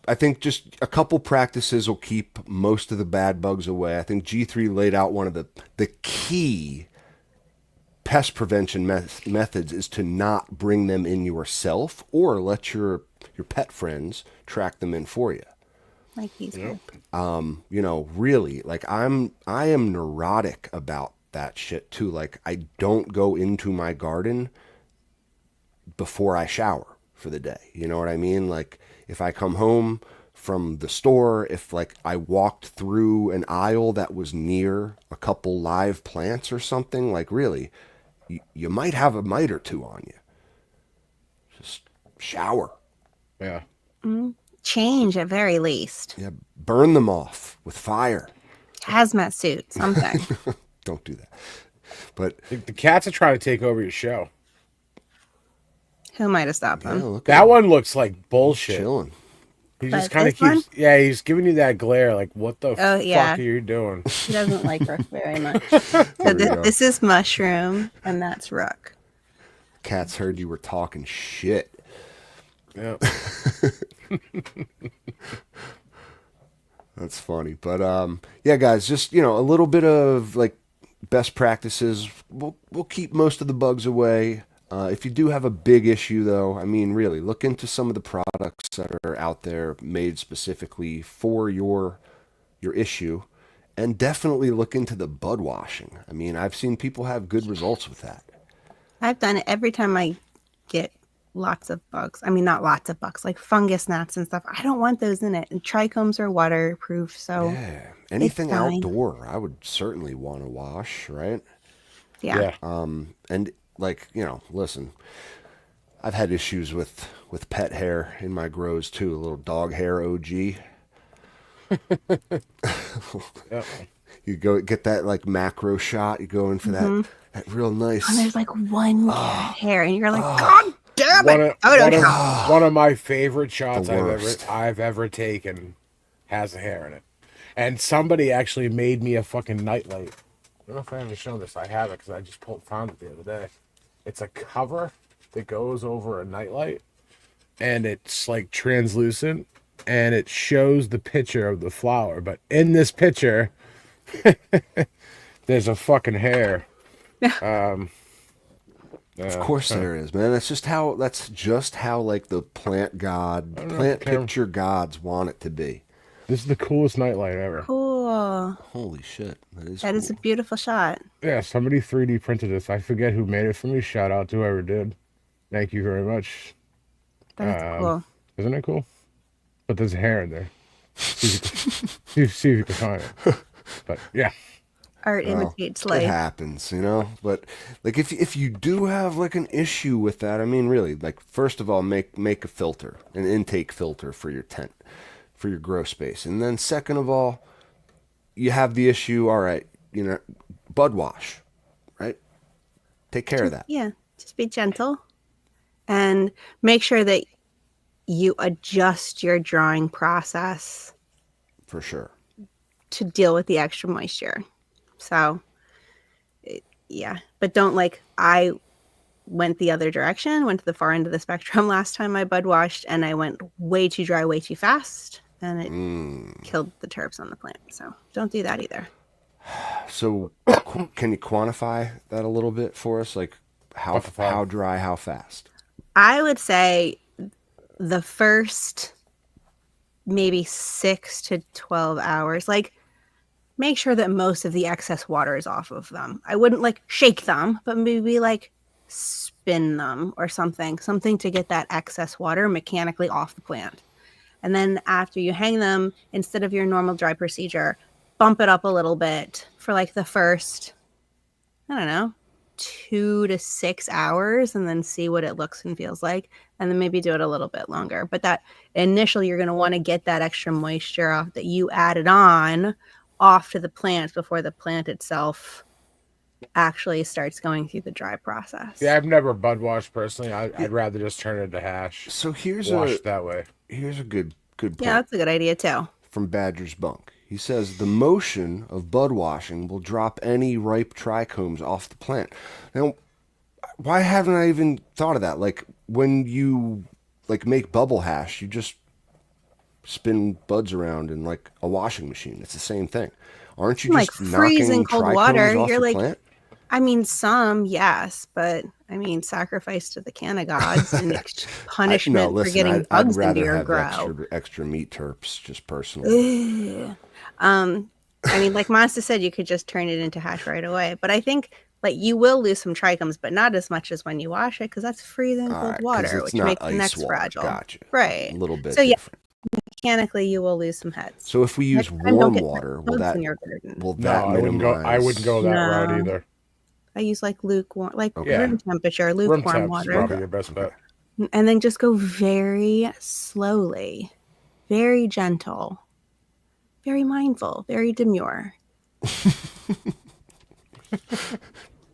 I think just a couple practices will keep most of the bad bugs away. I think G3 laid out one of the key pest prevention methods is to not bring them in yourself or let your pet friends track them in for you. Like these guys. Really, like I am neurotic about that shit too. Like I don't go into my garden before I shower for the day. You know what I mean? Like if I come home from the store, if like I walked through an aisle that was near a couple live plants or something, like really, you might have a mite or two on you. Just shower. Yeah. Change at very least. Yeah, burn them off with fire. Hazmat suit, something. Don't do that. But The cats are trying to take over your show. Who might have stopped yeah, them? look That at one looks like bullshit. chilling. He But just kind of this one? keeps. Yeah, he's giving you that glare. Like, what the Oh, yeah. fuck are you doing? He doesn't like Rook very much. There So we go. this is Mushroom, and that's Rook. Cats heard you were talking shit. Yeah. That's funny. But yeah, guys, just a little bit of like best practices. We'll keep most of the bugs away. If you do have a big issue, though, I mean, really look into some of the products that are out there made specifically for your issue, and definitely look into the bud washing. I mean, I've seen people have good results with that. I've done it every time I get lots of bugs. I mean, not lots of bugs, like fungus gnats and stuff. I don't want those in it. And trichomes are waterproof, so Yeah, anything fine. outdoor, I would certainly want to wash, right? yeah. And like, listen, I've had issues with pet hair in my grows too. A little dog hair OG. Yeah. You go get that like macro shot. You go in for that real nice. And there's like one cat hair, and you're like, God damn it! One of my favorite shots The worst. I've ever taken has a hair in it, and somebody actually made me a fucking nightlight. I don't know if I haven't shown this. I have it because I just found it the other day. It's a cover that goes over a nightlight, and it's like translucent, and it shows the picture of the flower. But in this picture, There's a fucking hair. Of course there is, man. That's just how like the plant I don't know, plant Cam. picture gods want it to be. This is the coolest nightlight ever. Cool. Holy shit, that is That is a cool. beautiful shot. Yeah, somebody 3D printed this. I forget who made it for me. Shout out to whoever did. Thank you very much. That's cool. Isn't it cool? But there's hair in there. See if you can find it. But yeah, Art Well, imitates it life. happens, you know. But like, if you do have like an issue with that, I mean, really, like, first of all, make a filter, an intake filter for your tent, for your grow space, and then second of all, you have the issue. All right, you know, bud wash, right? Take care of that. Yeah, just be gentle and make sure that you adjust your drawing process For sure. to deal with the extra moisture. So, yeah, but don't like I went the other direction, went to the far end of the spectrum last time I bud washed, and I went way too dry, way too fast, and it killed the terps on the plant. So don't do that either. So, can you quantify that a little bit for us? Like, how dry, how fast? I would say the first maybe 6 to 12 hours, like make sure that most of the excess water is off of them. I wouldn't like shake them, but maybe like spin them or something to get that excess water mechanically off the plant. And then after you hang them, instead of your normal dry procedure, bump it up a little bit for like the first, I don't know, 2 to 6 hours, and then see what it looks and feels like. And then maybe do it a little bit longer. But that initially, you're going to want to get that extra moisture off that you added on off to the plant before the plant itself actually starts going through the dry process. yeah. I've never bud washed personally. I'd rather just turn it into hash. So Wash that way. here's a good point. Yeah, that's a good idea too. From Badger's Bunk. He says the motion of bud washing will drop any ripe trichomes off the plant. Now, why haven't I even thought of that? Like, when you like make bubble hash, you just spin buds around in like a washing machine. It's the same thing. Aren't you Like just freezing knocking cold trichomes water, off you're your like, plant? I mean, some, yes, but I mean, sacrifice to the canna gods and punishment for Listen, getting I'd bugs into rather your have grow. extra meat terps, just personally. Ugh. I mean, like Monsta said, you could just turn it into hash right away. But I think like you will lose some trichomes, but not as much as when you wash it, because that's freezing All cold right, 'cause water, it's which not makes the ice next water. fragile. Gotcha. Right. A little bit So yeah, different. mechanically you will lose some heads. So if we use Next time, don't warm get water, bugs in your garden. will No, that I wouldn't go. minimize? I wouldn't go that route No. either. I use like lukewarm, like Okay. Yeah. room temperature, Room lukewarm temp's water. probably your best bet. And then just go very slowly, very gentle, very mindful, very demure.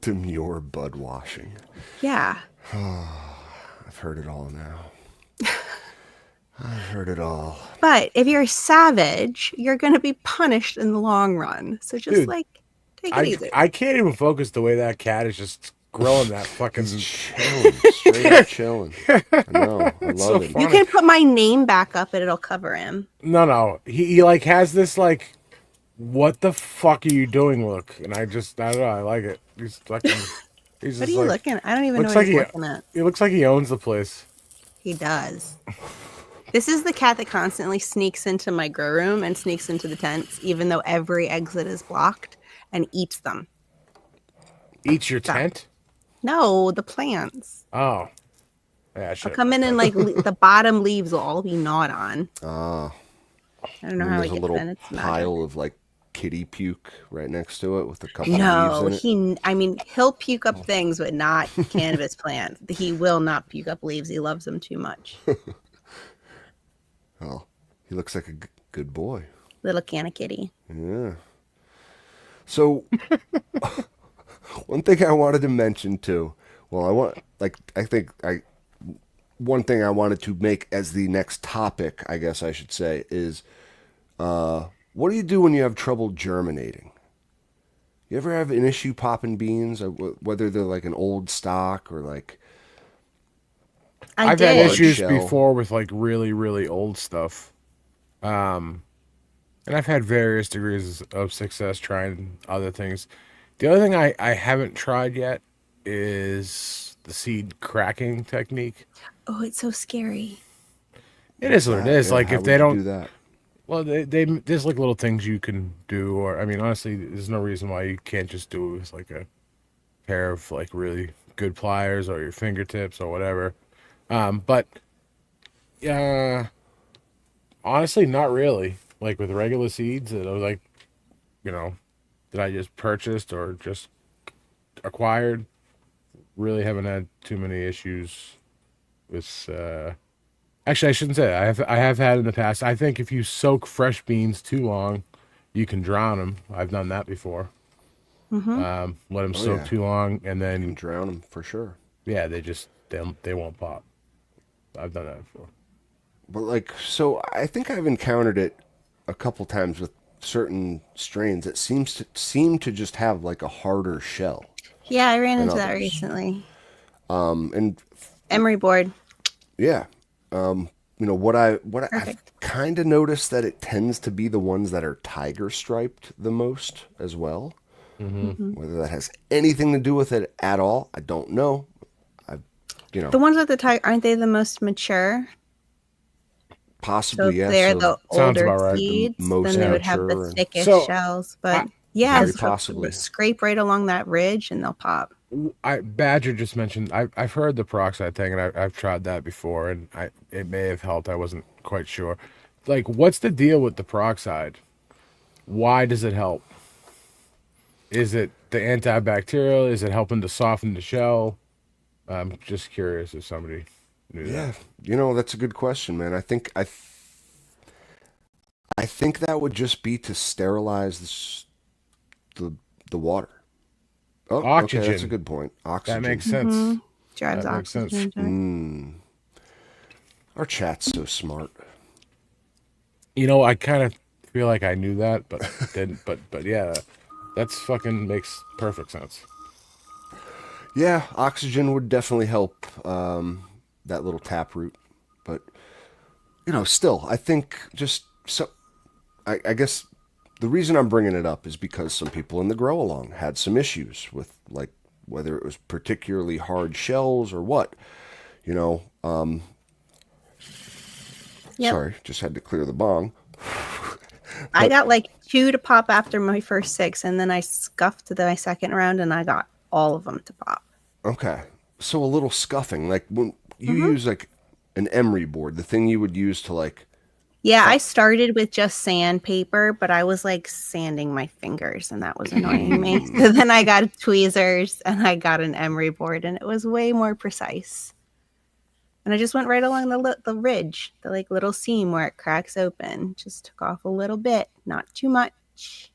Demure bud washing. Yeah. I've heard it all now. I've heard it all. But if you're a savage, you're going to be punished in the long run. So just Dude, like take it easy. I can't even focus the way that cat is just growing that fucking. Chilling, straight up chilling. I know. I love so it. funny. You can put my name back up and it'll cover him. No. He like has this like, what the fuck are you doing look? And I don't know. I like it. He's fucking. He's What are just you like, looking at? I don't even know looks what like he's he. looking at. It looks like he owns the place. He does. This is the cat that constantly sneaks into my grow room and sneaks into the tents, even though every exit is blocked, and eats them. Eats your tent? No, the plants. Oh. Yeah, I'll shit. come in and like the bottom leaves will all be gnawed on. Ah. I don't know And how there's it a gets little in. It's magic. pile of like kitty puke right next to it with a couple of No, leaves in it. I mean, he'll puke up things, but not cannabis plants. He will not puke up leaves. He loves them too much. Oh, he looks like a good boy. Little canna kitty. Yeah. So, one thing I wanted to mention too. Well, one thing I wanted to make as the next topic, I guess I should say, is what do you do when you have trouble germinating? You ever have an issue popping beans, whether they're like an old stock or like? I I've had did. issues Shell. before with like really, really old stuff. And And I've had various degrees of success trying other things. The other thing I haven't tried yet is the seed cracking technique. Oh, it's so scary. It What's is what it that? is. Yeah, Like how if they would you don't, do that? well, they there's like little things you can do, or I mean, honestly, there's no reason why you can't just do it with like a pair of like really good pliers or your fingertips or whatever. But uh, honestly, not really. Like with regular seeds that are like, you know, that I just purchased or just acquired, really haven't had too many issues with. Actually, I shouldn't say that. I have had in the past. I think if you soak fresh beans too long, you can drown them. I've done that before. Mm-hmm. Let them Oh soak yeah, too long, and you can then drown them for sure. yeah, they won't pop. I've done that before. But like, so I think I've encountered it a couple times with certain strains that seem to just have like a harder shell Yeah, I ran than into that others. recently. And Emery board. yeah, I've Perfect. kind of noticed that it tends to be the ones that are tiger striped the most as well. Mm-hmm. Hmm. Whether that has anything to do with it at all, I don't know. I, you know, The ones with the tiger, aren't they the most mature? So possibly if yes. they're So the Sounds older about right. the seeds, then most they Yeah. would have the mature and thickest So shells. I, But yeah, very so possibly. scrape right along that ridge and they'll pop. Badger just mentioned. I've heard the peroxide thing, and I've tried that before, and it may have helped. I wasn't quite sure. Like, what's the deal with the peroxide? Why does it help? Is it the antibacterial? Is it helping to soften the shell? I'm just curious if somebody knew that. Yeah, that's a good question, man. I think that would just be to sterilize the the water. Oh, okay, that's a Oxygen. good point. That Oxygen. makes Mm-hmm. sense. Drives That makes oxygen sense. into it. Our chat's so smart. I kind of feel like I knew that, but didn't. But yeah, that's fucking makes perfect sense. Yeah, oxygen would definitely help that little taproot, but still, I think just so. I guess the reason I'm bringing it up is because some people in the grow along had some issues with like whether it was particularly hard shells or what. You know, Yep. sorry, just had to clear the bong. I But got like 2 to pop after my first 6, and then I scuffed my second round and I got all of them to pop. okay, so a little scuffing, like when you Hmm. use like an emery board, the thing you would use to like. Yeah, I started with just sandpaper, but I was like sanding my fingers and that was annoying me. So then I got tweezers and I got an emery board and it was way more precise. And I just went right along the ridge, the like little seam where it cracks open. Just took off a little bit, not too much.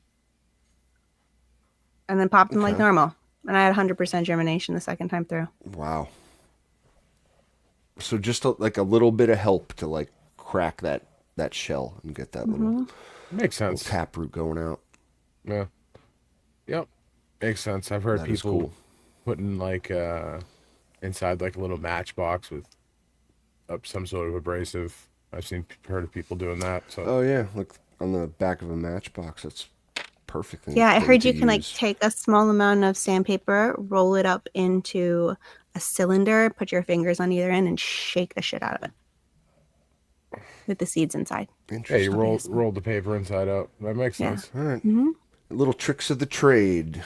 And then popped them like Okay, normal. And I had 100% germination the second time through. wow. So just like a little bit of help to like crack that shell and get that little Hmm. Makes little sense. taproot going out. Yeah. Yep. Makes sense. I've heard That is people cool. putting like inside like a little matchbox with up some sort of abrasive. Heard of people doing that. So Oh yeah, look on the back of a matchbox. That's perfect Yeah, I thing heard to you can like use. take a small amount of sandpaper, roll it up into a cylinder, put your fingers on either end, and shake the shit out of it with the seeds inside. yeah, you Interesting. Obviously. roll the paper inside out. That makes Yeah. sense. All right. Hmm. Little tricks of the trade.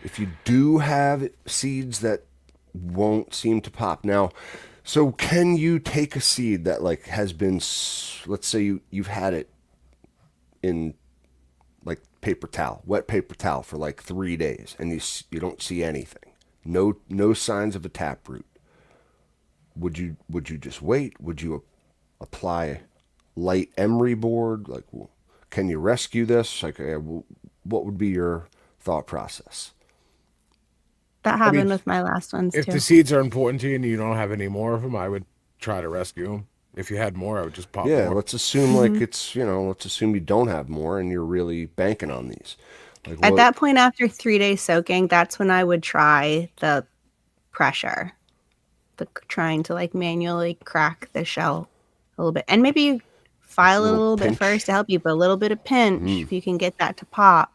If you do have seeds that won't seem to pop now, so can you take a seed that like has been, let's say you've had it in like paper towel, wet paper towel for like 3 days, and you don't see anything, no signs of a taproot. Would you just wait? Would you apply light emery board? Like, can you rescue this? Like, what would be your thought process? That I mean, happened with my last ones if the too. seeds are important to you and you don't have any more of them, I would try to rescue them. If you had more, I would just pop Yeah, more. let's assume Hmm. like let's assume you don't have more and you're really banking on these. Like At what? that point, after 3 days soaking, that's when I would try the pressure, trying to like manually crack the shell a little bit. And maybe File a Little little bit pinch. first to help you, but a little bit of pinch, if you can get that to pop,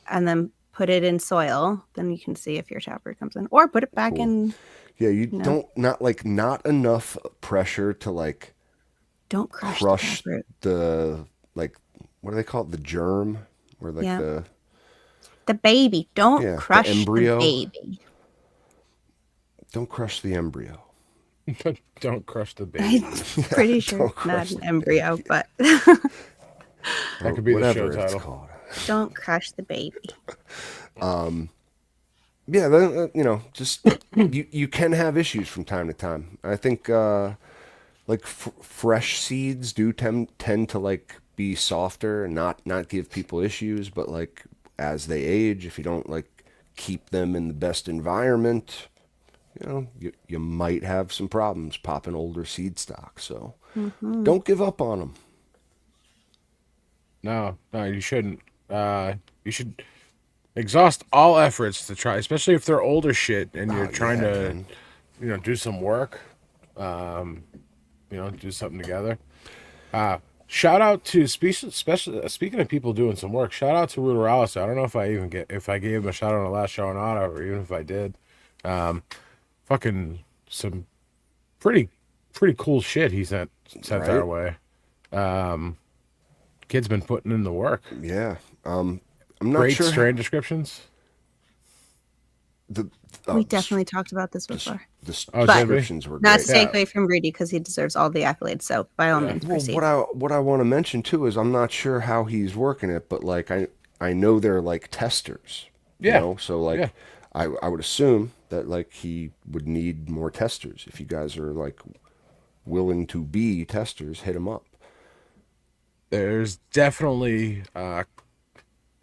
and then put it in soil, then you can see if your taproot comes in, or put it back Cool. in. Yeah, you No. not enough pressure to like Don't crush the crush taproot. the like what do they call it? The germ or like Yeah. the The baby. Don't the crush the embryo. baby. Don't crush the embryo. Don't crush the baby. I'm pretty sure Don't it's not crush an embryo, but That could be the show Whatever it's title. called. don't crush the baby. Yeah, just you can have issues from time to time. I think like fresh seeds do tend to like be softer and not give people issues, but like as they age, if you don't like keep them in the best environment, you might have some problems popping older seed stock. So don't give up on them. No, you shouldn't. You should exhaust all efforts to try, especially if they're older shit and you're trying to, do some work. Do something together. Shout out to speaking of people doing some work. Shout out to Ruderalis. I don't know if I gave him a shout out on the last show or not, or even if I did. Fucking some pretty cool shit he sent Right. our way. Kid's been putting in the work. Yeah. I'm not Great sure. strain descriptions. We definitely talked about this before. The Oh, But- descriptions were Not great. to take away from Rudy because he deserves all the accolades. So by all means, Well, proceed. what I want to mention too is I'm not sure how he's working it, but like I know they're like testers. Yeah. So like Yeah. I would assume that like he would need more testers. If you guys are like willing to be testers, hit him up. There's definitely at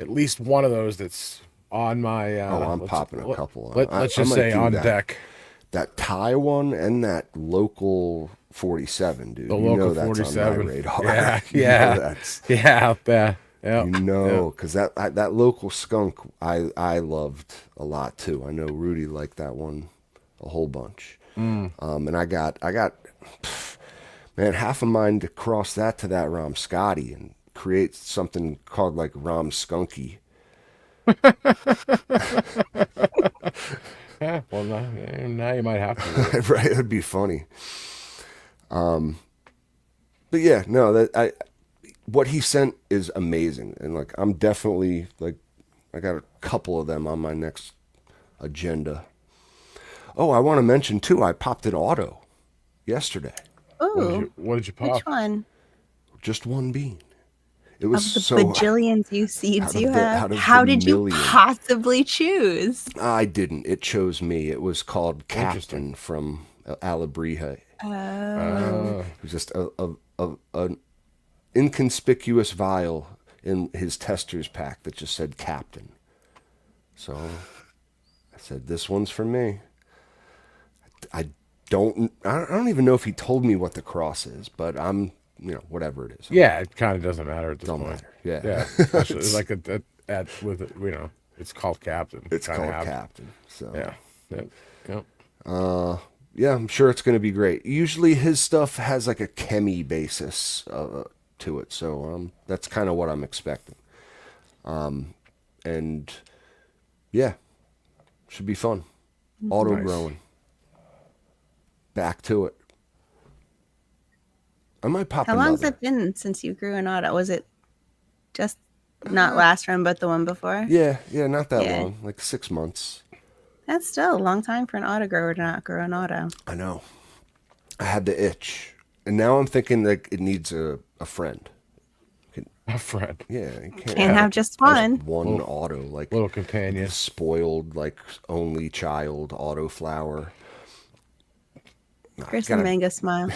least one of those that's on my. I'm popping a couple. Let's I just might say do on that. deck. That Thai one and that local 47, dude. The You local know that's 47. on my radar. Yeah, You know yeah, that's out there. Yeah, you know, because that local skunk I loved a lot too. I know Rudy liked that one a whole bunch. And I got man, half of mine to cross that to that Rom Scotty and create something called like Rom Skunky. Yeah. Well, now you might have to. Right, it'd be funny. But yeah, no, what he sent is amazing, and like I'm definitely like I got a couple of them on my next agenda. Oh, I want to mention too. I popped an auto yesterday. Ooh, What did you pop? which one? Just one bean. It Of was the so. bajillions you seeds you out have, of how the did you million. possibly choose? I didn't. It chose me. It was called Interesting. Captain from Alabrija. Oh, It was just an inconspicuous vial in his tester's pack that just said Captain. So I said, "This one's for me." I don't even know if he told me what the cross is, but I'm, whatever it is. Yeah, it kind of doesn't matter at this Don't point. matter. Yeah. Yeah, especially like it's called Captain. It's Kinda called happened. Captain. So Yeah. Yep. yeah, I'm sure it's going to be great. Usually his stuff has like a chemi basis to it, so that's kind of what I'm expecting. And yeah, should be fun. Auto Nice. growing. Back to it. I might pop how long's another. it been since you grew an auto? Was it just not last run, but the one before? Yeah, not that Yeah. long, like 6 months. That's still a long time for an auto grower to not grow an auto. I know. I had the itch, and now I'm thinking that it needs a friend. A friend, Yeah, you can't Can't have just one. one auto like little companion. spoiled like only child auto flower. Chris gotta- and Mango smile.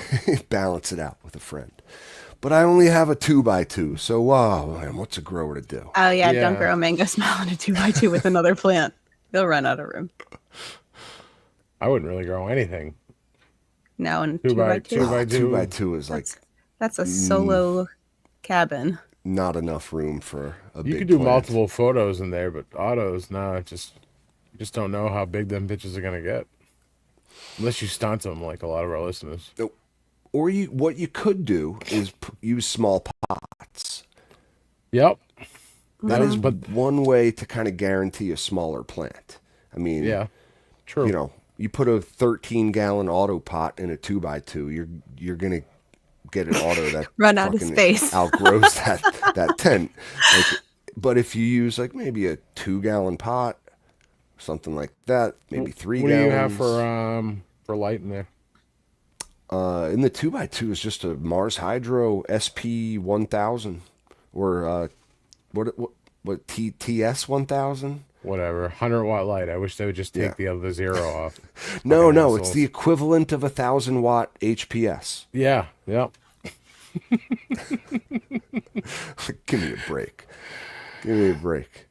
Balance it out with a friend. But I only have a 2x2, so wow, man, what's a grower to do? Oh yeah, Yeah. don't grow a mango smile on a 2x2 with another plant. They'll run out of room. I wouldn't really grow anything. No, and 2x2. 2x2. 2x2 is like That's a solo cabin. not enough room for a big You could do plant. multiple photos in there, but autos, no, you just don't know how big them bitches are gonna get. Unless you stunt them like a lot of our listeners. Nope. Or what you could do is use small pots. Yep. That is But one way to kind of guarantee a smaller plant. I mean, yeah, true. you put a 13-gallon auto pot in a 2x2, you're gonna get an auto that Run out of fucking space. outgrows that tent. Like, but if you use like maybe a 2-gallon pot, something like that, maybe 3 What do you have gallons. for light in there? In the 2x2 is just a Mars Hydro SP 1000 or what TS 1000. Whatever, 100-watt light. I wish they would just take Yeah. the other zero off. No, Fucking it's assholes. the equivalent of a 1,000-watt HPS. Yeah, yep. Give me a break. Give me a break.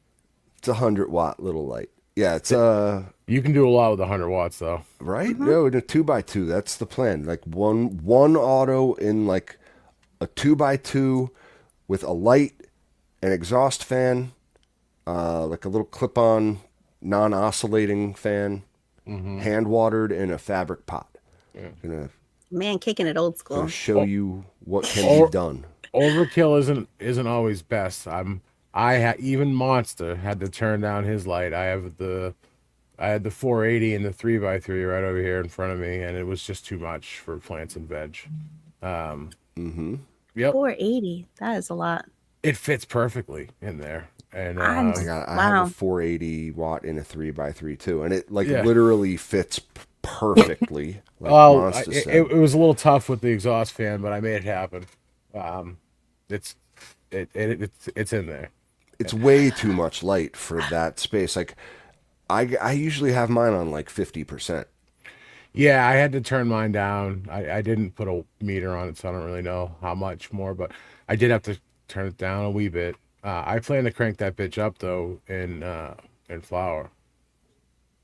It's a 100-watt little light. Yeah, it's You can do a lot with 100 watts though. right. No, in a 2x2, that's the plan. Like one auto in like a 2x2 with a light, an exhaust fan, like a little clip-on, non-oscillating fan, hand watered in a fabric pot. Gonna Man, kicking it old school. show you what can be done. Overkill isn't always best. Even Monster had to turn down his light. I had the 480 and the 3x3 right over here in front of me, and it was just too much for plants and veg. Yep, 480. That is a lot. it fits perfectly in there. And I have Wow. a 480 watt in a 3x3 too, and it like Yeah. literally fits perfectly. Like well, Monster said. it was a little tough with the exhaust fan, but I made it happen. It's it's in there. It's way too much light for that space. Like I usually have mine on like 50%. Yeah, I had to turn mine down. I didn't put a meter on it, so I don't really know how much more, but I did have to turn it down a wee bit. I plan to crank that bitch up though in flower.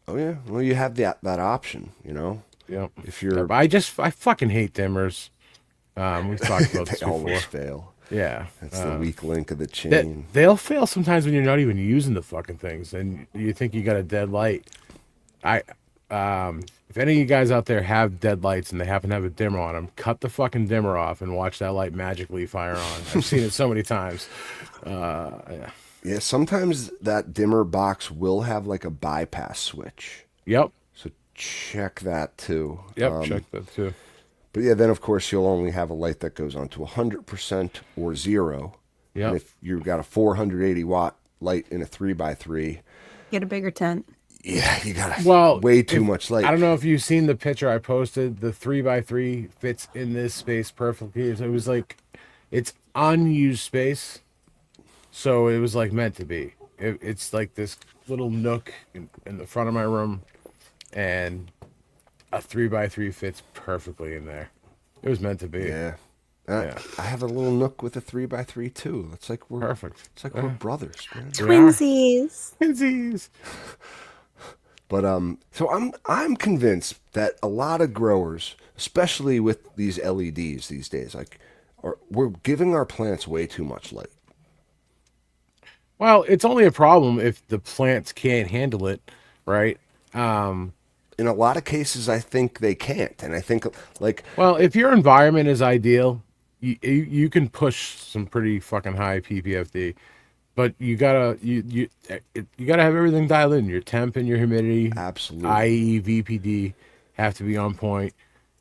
Oh yeah, well you have that option, you know. Yep. If you're, Yep. I fucking hate dimmers. We've talked about they this before. always fail. Yeah. That's the weak link of the That chain. they'll fail sometimes when you're not even using the fucking things and you think you got a dead light. If any of you guys out there have dead lights and they happen to have a dimmer on them, cut the fucking dimmer off and watch that light magically fire on. I've seen it so many times. Yeah. Yeah, sometimes that dimmer box will have like a bypass switch. Yep. So check that too. Yep. Check that too. But yeah, then of course you'll only have a light that goes on to 100% or 0. Yep. And if you've got a 480 watt light in a 3x3, Get a bigger tent. yeah, you got way too much light. I don't know if you've seen the picture I posted. The 3x3 fits in this space perfectly. It was like it's unused space, so it was like meant to be. It's like this little nook in the front of my room, and a 3x3 fits perfectly in there. It was meant to be. Yeah. Yeah. I have a little nook with a 3x3 too. It's like we're Perfect. It's like we're brothers, man. Twinsies. Twinsies. But so I'm convinced that a lot of growers, especially with these LEDs these days, we're giving our plants way too much light. Well, it's only a problem if the plants can't handle it, right? In a lot of cases, I think they can't, and I think like Well, if your environment is ideal, you can push some pretty fucking high ppfd, but you gotta have everything dialed in. Your temp and your humidity, Absolutely. i.e. VPD, have to be on point.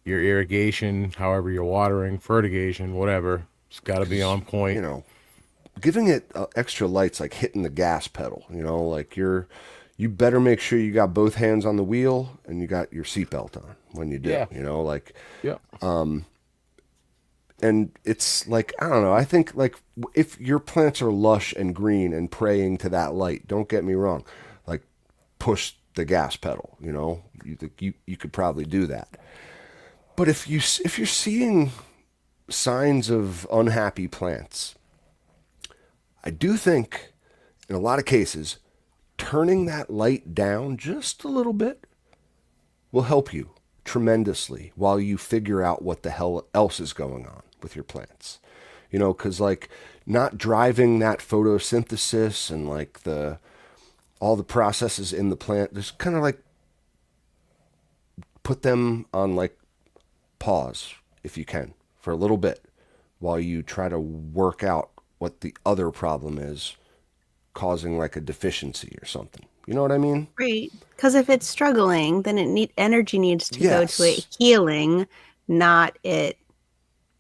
Your irrigation, however you're watering, fertigation, whatever, it's got to be on point. you know, giving it extra light's like hitting the gas pedal. You know, like you better make sure you got both hands on the wheel and you got your seatbelt on when you do. Yeah. You know, like. Yeah. And it's like, I don't know, I think like if your plants are lush and green and praying to that light, don't get me wrong, like push the gas pedal, you know, you could probably do that. But if you're seeing signs of unhappy plants, I do think in a lot of cases, turning that light down just a little bit will help you tremendously while you figure out what the hell else is going on with your plants. You know, because like not driving that photosynthesis and like all the processes in the plant, just kind of like put them on like pause, if you can, for a little bit, while you try to work out what the other problem is causing like a deficiency or something. You know what I mean? Right. Because if it's struggling, then energy needs to go to it Yes. healing, not it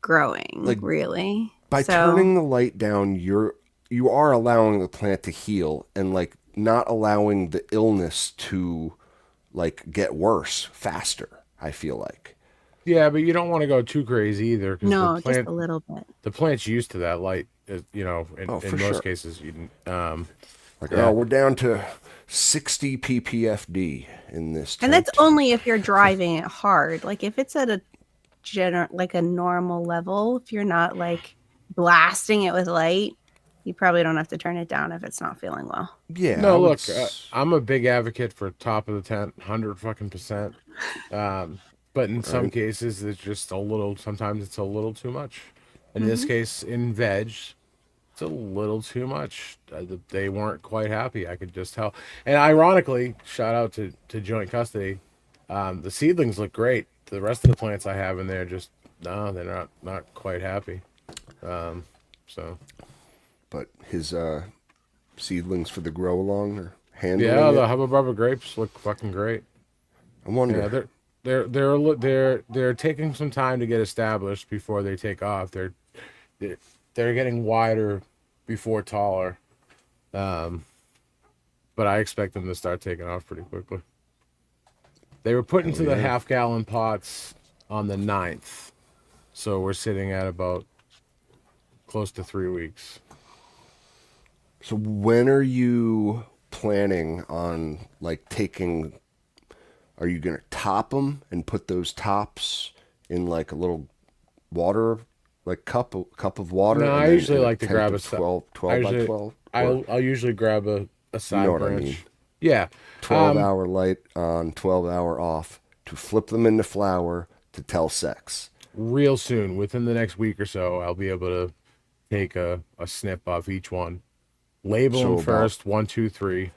growing, Like really. by So turning the light down, you are allowing the plant to heal and like not allowing the illness to like get worse faster, I feel like. Yeah, but you don't want to go too crazy either because no, just a little bit. the plant's used to that light. You know, Oh, in for most sure. cases, you Like, yeah. oh, we're down to 60 ppfd in this And that's tent. only if you're driving it hard. Like if it's at a like a normal level, if you're not like blasting it with light, you probably don't have to turn it down if it's not feeling well. Yeah, I No, would. look, I'm a big advocate for top of the tent, 100 fucking %. But in some Right. cases, it's just a little. Sometimes it's a little too much. In this Mm-hmm. case, in veg, it's a little too much. They weren't quite happy. I could just tell. And ironically, shout out to joint custody. The seedlings look great. The rest of the plants I have in there just no, they're not quite happy. So But his seedlings for the grow along or yeah, handling the it. Hubba Bubba grapes look fucking great. I wonder. Yeah, they're taking some time to get established before they take off. They're, they're getting wider before taller. But I expect them to start taking off pretty quickly. They were put into the yeah. half-gallon pots on the 9th. So we're sitting at about close to 3 weeks. So when are you planning on like taking? Are you gonna top them and put those tops in like a little water, like cup of water, No, and I then usually in a like to tent grab of I 12 by usually 12, or I'll usually grab a you know side what I mean? branch. Yeah. 12-hour light on, 12-hour off to flip them into flower to tell sex. Real soon, within the next week or so, I'll be able to take a snip off each one, label them So about first, 1, 2, 3,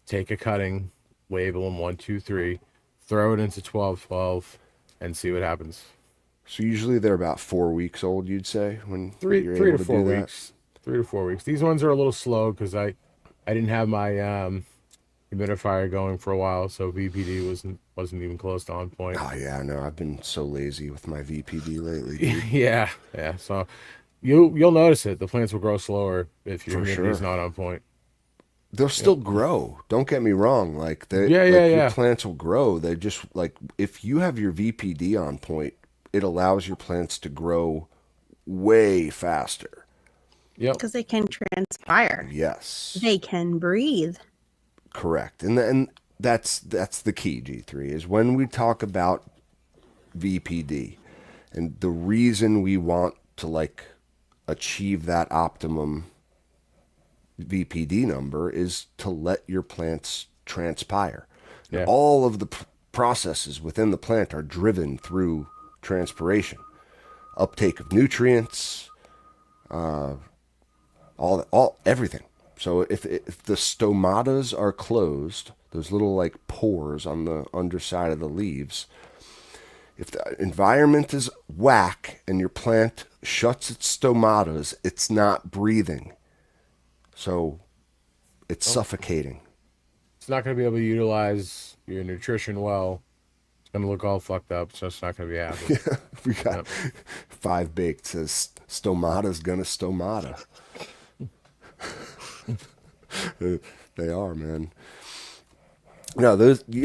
take a cutting, label them 1, 2, 3, throw it into 12, 12, and see what happens. so usually they're about 4 weeks old, you'd say, when Three you're three able to to four do that. weeks. 3 to 4 weeks. These ones are a little slow because I didn't have my humidifier going for a while, so VPD wasn't even close to on point. Oh yeah, I know. I've been so lazy with my VPD lately, dude. Yeah, yeah. So you'll notice it. The plants will grow slower if your For humidity's sure. not on point. They'll still grow. Don't get me wrong. Like Yeah, yeah, your yeah. plants will grow. They just like if you have your VPD on point, it allows your plants to grow way faster. Yep. Because they can transpire. Yes, They can breathe. correct. And that's the key. G3 is when we talk about VPD, and the reason we want to like achieve that optimum VPD number is to let your plants transpire. And Yeah. all of the processes within the plant are driven through transpiration, uptake of nutrients, all everything. So if the stomatas are closed, those little like pores on the underside of the leaves, if the environment is whack and your plant shuts its stomatas, it's not breathing. So it's suffocating. It's not going to be able to utilize your nutrition well. It's going to look all fucked up, so it's not going to be happy. We got Yep. 5 baked says stomata's gonna stomata. They are, man. No, those you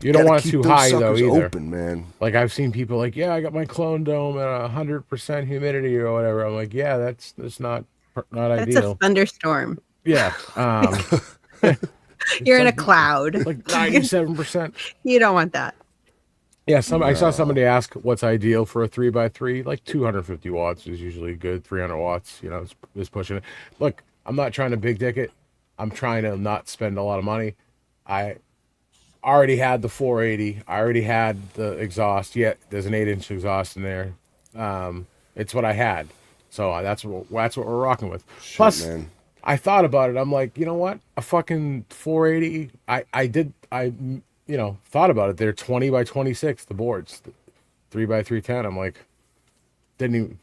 You don't gotta want it keep too those high though suckers either. open, man. Like I've seen people like, yeah, I got my clone dome at 100% humidity or whatever. I'm like, yeah, that's not That's a ideal. thunderstorm. Yeah. You're in a Some cloud. like 97%. You don't want that. Yeah, I saw somebody ask what's ideal for a 3x3. Like 250 watts is usually good. 300 watts, is pushing it. Look, I'm not trying to big dick it. I'm trying to not spend a lot of money. I already had the 480. I already had the exhaust. Yet there's an 8-inch exhaust in there. It's what I had, so that's what we're rocking with. Shit, Plus, man. I thought about it. I'm like, you know what? A fucking 480. I thought about it. They're 20 by 26. The boards, 3 by 310. I'm like, Didn't even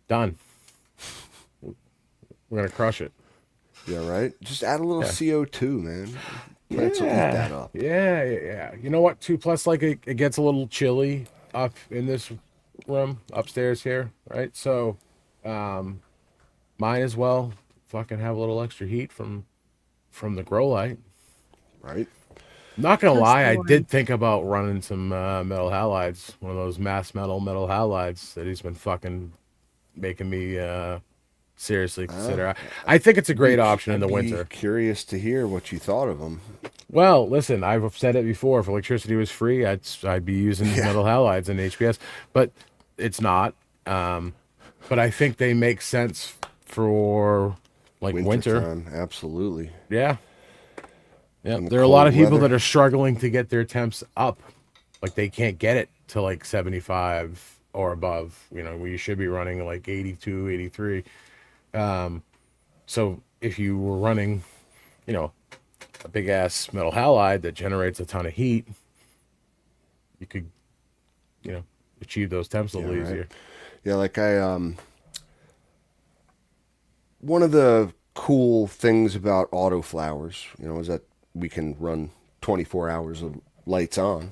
done. We're gonna crush it. Yeah, right. Just add a little Yeah. CO2, man. Plants will eat that up. Yeah. You know what? Too. Plus, like it gets a little chilly up in this room upstairs here, right? So, might as well fucking have a little extra heat from the grow light. Right. Not gonna Plus lie, the I warmth. did think about running some metal halides, one of those mass metal halides that he's been fucking making me seriously consider. I think it's a great option in I'd the be winter. curious to hear what you thought of them. Well, listen, I've said it before. If electricity was free, I'd be using Yeah. metal halides and HPS, but it's not. But I think they make sense for like winter. Time, absolutely. Yeah. Yeah. In the There are a lot of cold people that weather. are struggling to get their temps up. Like they can't get it to like 75 or above, where you should be running like 82, 83. So if you were running, a big ass metal halide that generates a ton of heat, you could, achieve those temps a little Yeah, right. easier. Yeah, like one of the cool things about autoflowers, is that we can run 24 hours of lights on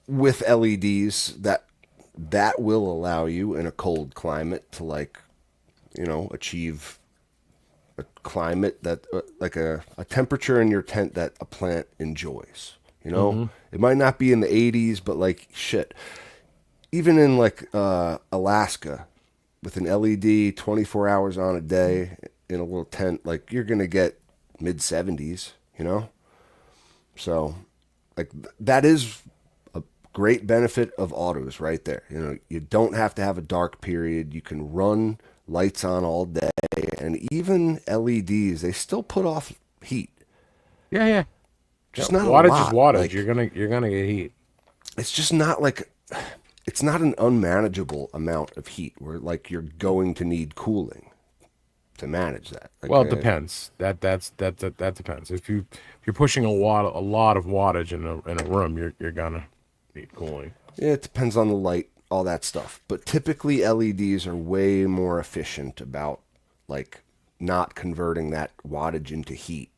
with LEDs. That will allow you in a cold climate to achieve a climate that like a temperature in your tent that a plant enjoys. It might not be in the 80s, but like shit, even in like Alaska, with an LED 24 hours on a day in a little tent, like you're gonna get mid 70s. So like that is a great benefit of autos right there. You don't have to have a dark period. You can run lights on all day, and even LEDs, they still put off heat. Yeah. Just Yeah, not a wattage is lot. wattage. Like, You're gonna get heat. it's just not like it's not an unmanageable amount of heat where like you're going to need cooling to manage that. Like, Well, it depends. That depends. If you're pushing a lot of wattage in a room, you're gonna need cooling. yeah, it depends on the light, all that stuff. But typically LEDs are way more efficient about like not converting that wattage into heat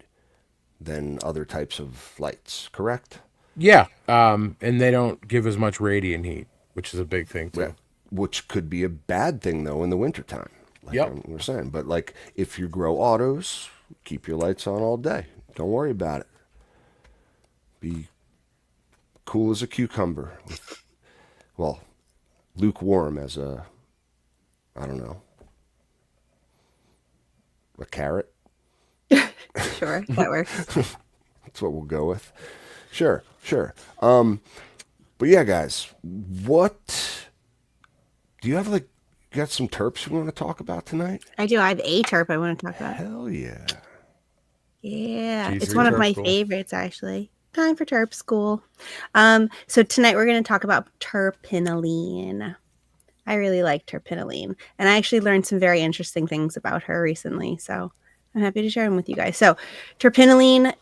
than other types of lights, correct? Yeah. And they don't give as much radiant heat, which is a big thing too. Yeah. Which could be a bad thing though in the wintertime. Like Yep. we're saying. But like if you grow autos, keep your lights on all day. Don't worry about it. Be cool as a cucumber. Well, lukewarm as I don't know, a carrot. Sure, that works. That's what we'll go with. Sure. But yeah, guys, what do you have like? You got some terps you want to talk about tonight? I do. I have a terp I want to talk about. Hell yeah! Yeah, G3 it's one of terp my school. favorites actually. Time for terp school. So tonight we're going to talk about terpinolene. I really like terpinolene, and I actually learned some very interesting things about her recently. So I'm happy to share them with you guys. So terpinolene,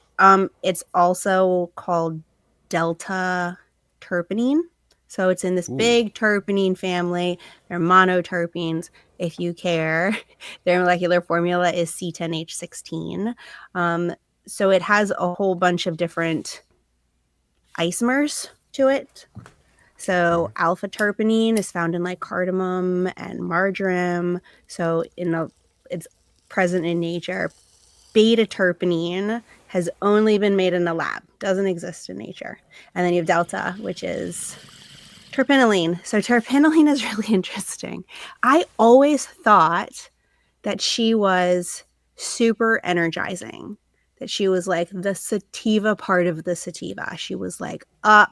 it's also called delta terpenine. So it's in this big terpenine family. They're monoterpenes. If you care, their molecular formula is C10H16. So it has a whole bunch of different isomers to it. So alpha terpenine is found in like cardamom and marjoram. So it's present in nature. Beta terpenine has only been made in the lab, doesn't exist in nature. And then you have delta, which is terpinolene. So terpinolene is really interesting. I always thought that she was super energizing, that she was like the sativa part of the sativa. She was like up,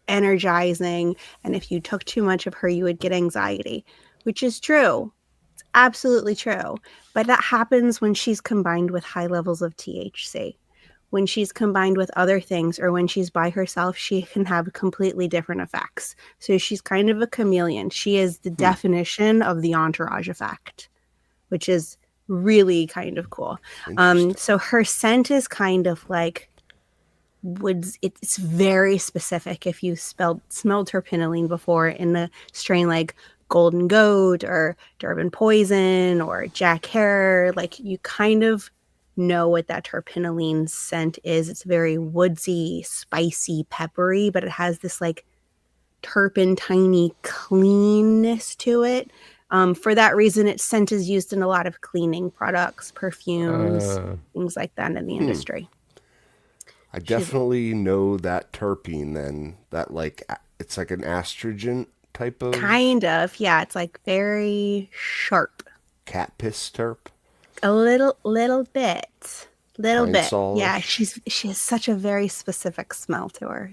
energizing, and if you took too much of her, you would get anxiety, which is true. It's absolutely true. But that happens when she's combined with high levels of THC. When she's combined with other things or when she's by herself, she can have completely different effects. So she's kind of a chameleon. She is the definition of the entourage effect, which is really kind of cool. So her scent is kind of like woods. It's very specific. If you smelled terpinolene before in a strain like Golden Goat or Durban Poison or Jack Hare, like you kind of know what that terpinolene scent is. It's very woodsy, spicy, peppery, but it has this like turpentine cleanness to it. For that reason, its scent is used in a lot of cleaning products, perfumes, things like that in the industry. I definitely know that terpene then. That like it's like an astringent type of Kind of, yeah. It's like very sharp. cat piss terp. A little bit. Little Pine bit. sol-ish. Yeah, she has such a very specific smell to her.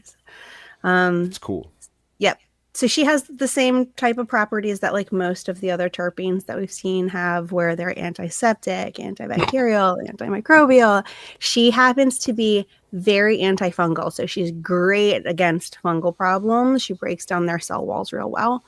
It's cool. Yep. So she has the same type of properties that like most of the other terpenes that we've seen have, where they're antiseptic, antibacterial, antimicrobial. She happens to be very antifungal. So she's great against fungal problems. She breaks down their cell walls real well.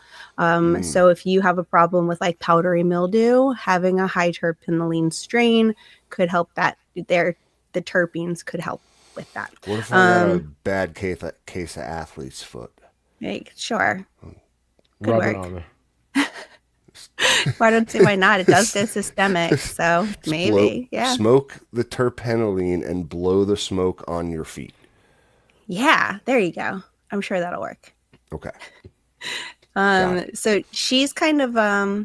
So if you have a problem with like powdery mildew, having a high terpinolene strain could help that. The terpenes could help with that. What if I got a bad case of athlete's foot? Sure. Could Rub work. it on there. Why not? It does go systemic, so maybe. Yeah. Smoke the terpinolene and blow the smoke on your feet. Yeah, there you go. I'm sure that'll work. Okay. Got it. So she's kind of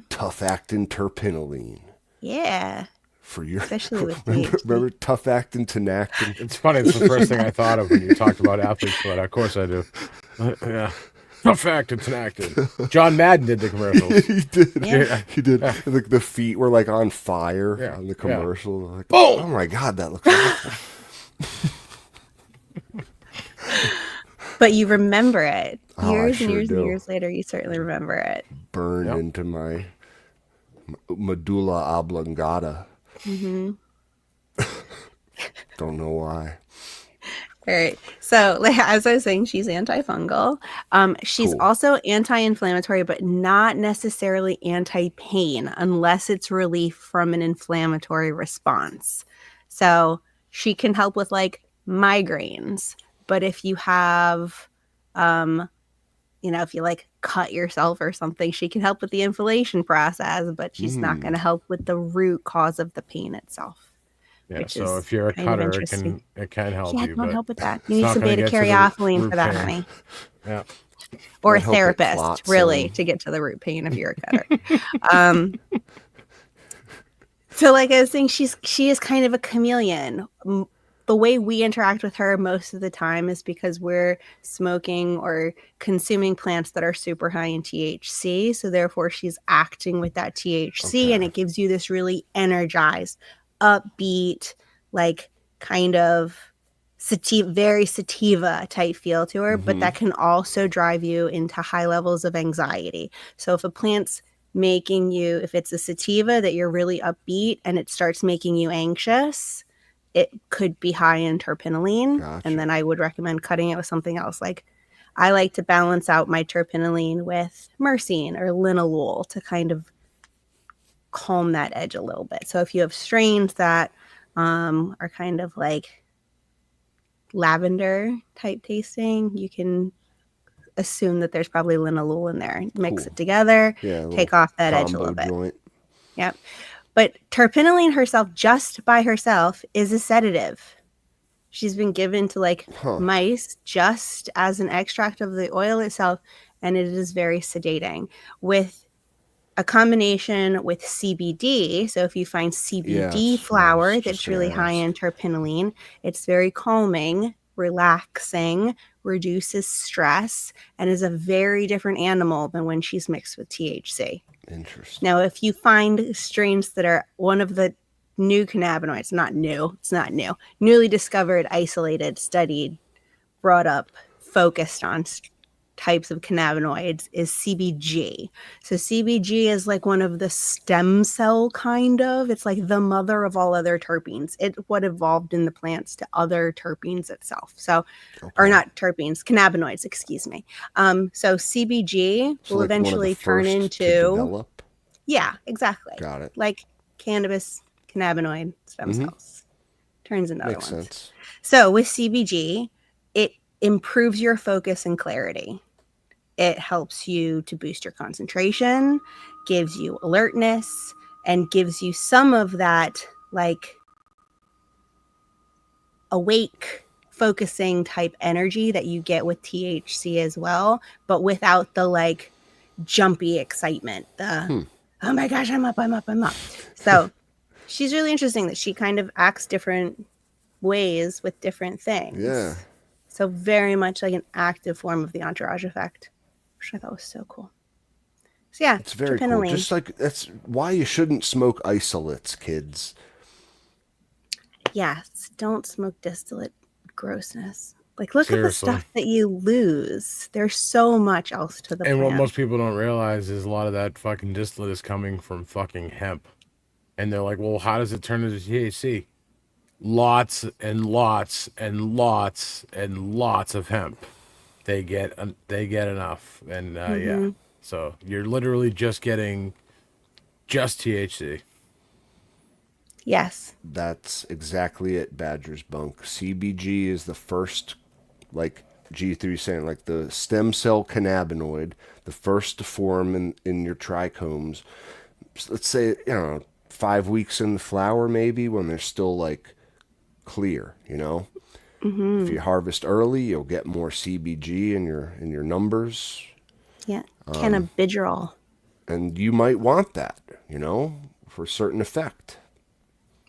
Tough acting terpinolene. yeah, For your especially with remember tough acting tenactin? It's funny. It's the first thing I thought of when you talked about athlete's foot. Of course I do. Yeah. Tough acting, enacted. John Madden did the commercials. He did. Yeah. He did. The feet were like on fire on the commercial. Like, boom! Oh my god, that looks awful. But you remember it. Oh, I Years sure and years do. and years later, you certainly remember it. Burned into my medulla oblongata. Mm-hmm. Don't know why. All right. So, like, as I was saying, she's antifungal. She's Cool. also anti-inflammatory, but not necessarily anti-pain unless it's relief from an inflammatory response. So she can help with like migraines. But if you have, if you like cut yourself or something, she can help with the inflammation process, but she's not going to help with the root cause of the pain itself. Yeah, Which so is if you're a kind of cutter, interesting. it can help Yeah, you. don't but help with that. it's You need not some gonna beta get to the caryophyllene root for that, pain. honey. Yeah. Or a I hope it therapist, clots really, some. to get to the root pain if you're a cutter. So like I was saying, she is kind of a chameleon. The way we interact with her most of the time is because we're smoking or consuming plants that are super high in THC. So therefore she's acting with that THC and it gives you this really energized, upbeat, like kind of very sativa type feel to her, but that can also drive you into high levels of anxiety. So if a plant's making you, if it's a sativa that you're really upbeat and it starts making you anxious, it could be high in terpinolene. Gotcha. And then I would recommend cutting it with something else. Like I like to balance out my terpinolene with myrcene or linalool to kind of calm that edge a little bit. So if you have strains that are kind of like lavender type tasting, you can assume that there's probably linalool in there. Mix Cool. it together, Yeah, take off that edge a combo little bit. joint. Yep. But terpinolene herself, just by herself, is a sedative. She's been given to like mice just as an extract of the oil itself, and it is very sedating. With a combination with CBD, so if you find CBD Yes, flower I was that's just really gonna high in terpinolene, it's very calming, relaxing, reduces stress, and is a very different animal than when she's mixed with THC. Interesting. Now, if you find strains that are one of the new cannabinoids, it's not new, newly discovered, isolated, studied, brought up, focused on types of cannabinoids is CBG. So CBG is like one of the stem cell kind of, it's like the mother of all other terpenes. It's what evolved in the plants to other terpenes itself. So, or not terpenes, cannabinoids, excuse me. So CBG will like one of the eventually turn first into, to develop? yeah, exactly. Got it. Like cannabis, cannabinoid stem cells. Turns into Makes other ones. sense. So with CBG, improves your focus and clarity. It helps you to boost your concentration, gives you alertness, and gives you some of that like awake focusing type energy that you get with THC as well, but without the like jumpy excitement. Oh my gosh, I'm up. So she's really interesting that she kind of acts different ways with different things. Yeah. So very much like an active form of the entourage effect, which I thought was so cool. So yeah, It's very cool. Terpinolene. Just like that's why you shouldn't smoke isolates, kids. Yes, don't smoke distillate. Grossness. Like look at the Seriously. stuff that you lose. There's so much else to the And what plant. most people don't realize is a lot of that fucking distillate is coming from fucking hemp. And they're like, well, how does it turn into THC? Lots and lots and lots and lots of hemp. They get enough. And yeah. So you're literally just getting just THC. Yes. That's exactly it, Badger's Bunk. CBG is the first, like G3 saying, like the stem cell cannabinoid, the first to form in your trichomes. So let's say, 5 weeks in the flower, maybe, when they're still like clear, If you harvest early, you'll get more CBG in your numbers, Yeah. Cannabidiol. and you might want that, for a certain effect.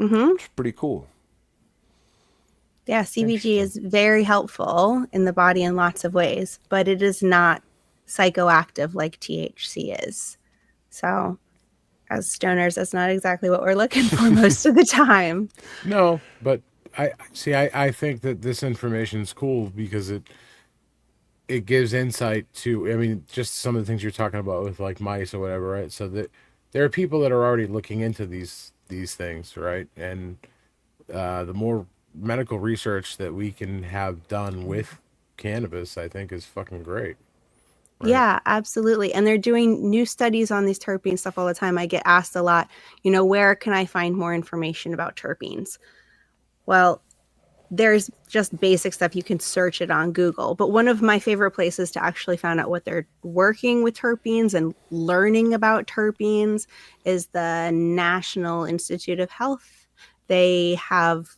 It's pretty cool. Yeah, CBG is very helpful in the body in lots of ways, but it is not psychoactive like THC is. So, as stoners, that's not exactly what we're looking for most of the time. No, but I think that this information is cool because it gives insight to, I mean, just some of the things you're talking about with like mice or whatever, right? So that there are people that are already looking into these things, right? And the more medical research that we can have done with cannabis, I think is fucking great. Right? Yeah, absolutely. And they're doing new studies on these terpene stuff all the time. I get asked a lot, where can I find more information about terpenes? Well, there's just basic stuff. You can search it on Google. But one of my favorite places to actually find out what they're working with terpenes and learning about terpenes is the National Institute of Health. They have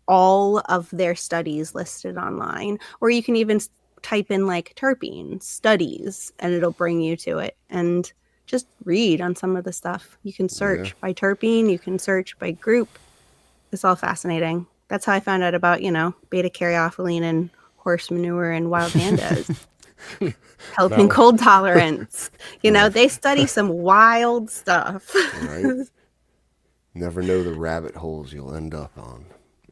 all of their studies listed online, or you can even type in like terpene studies and it'll bring you to it and just read on some of the stuff. You can search by terpene, you can search by group. It's all fascinating. That's how I found out about, beta caryophyllene and horse manure and wild pandas. Helping cold tolerance. They study some wild stuff. Right? Never know the rabbit holes you'll end up on.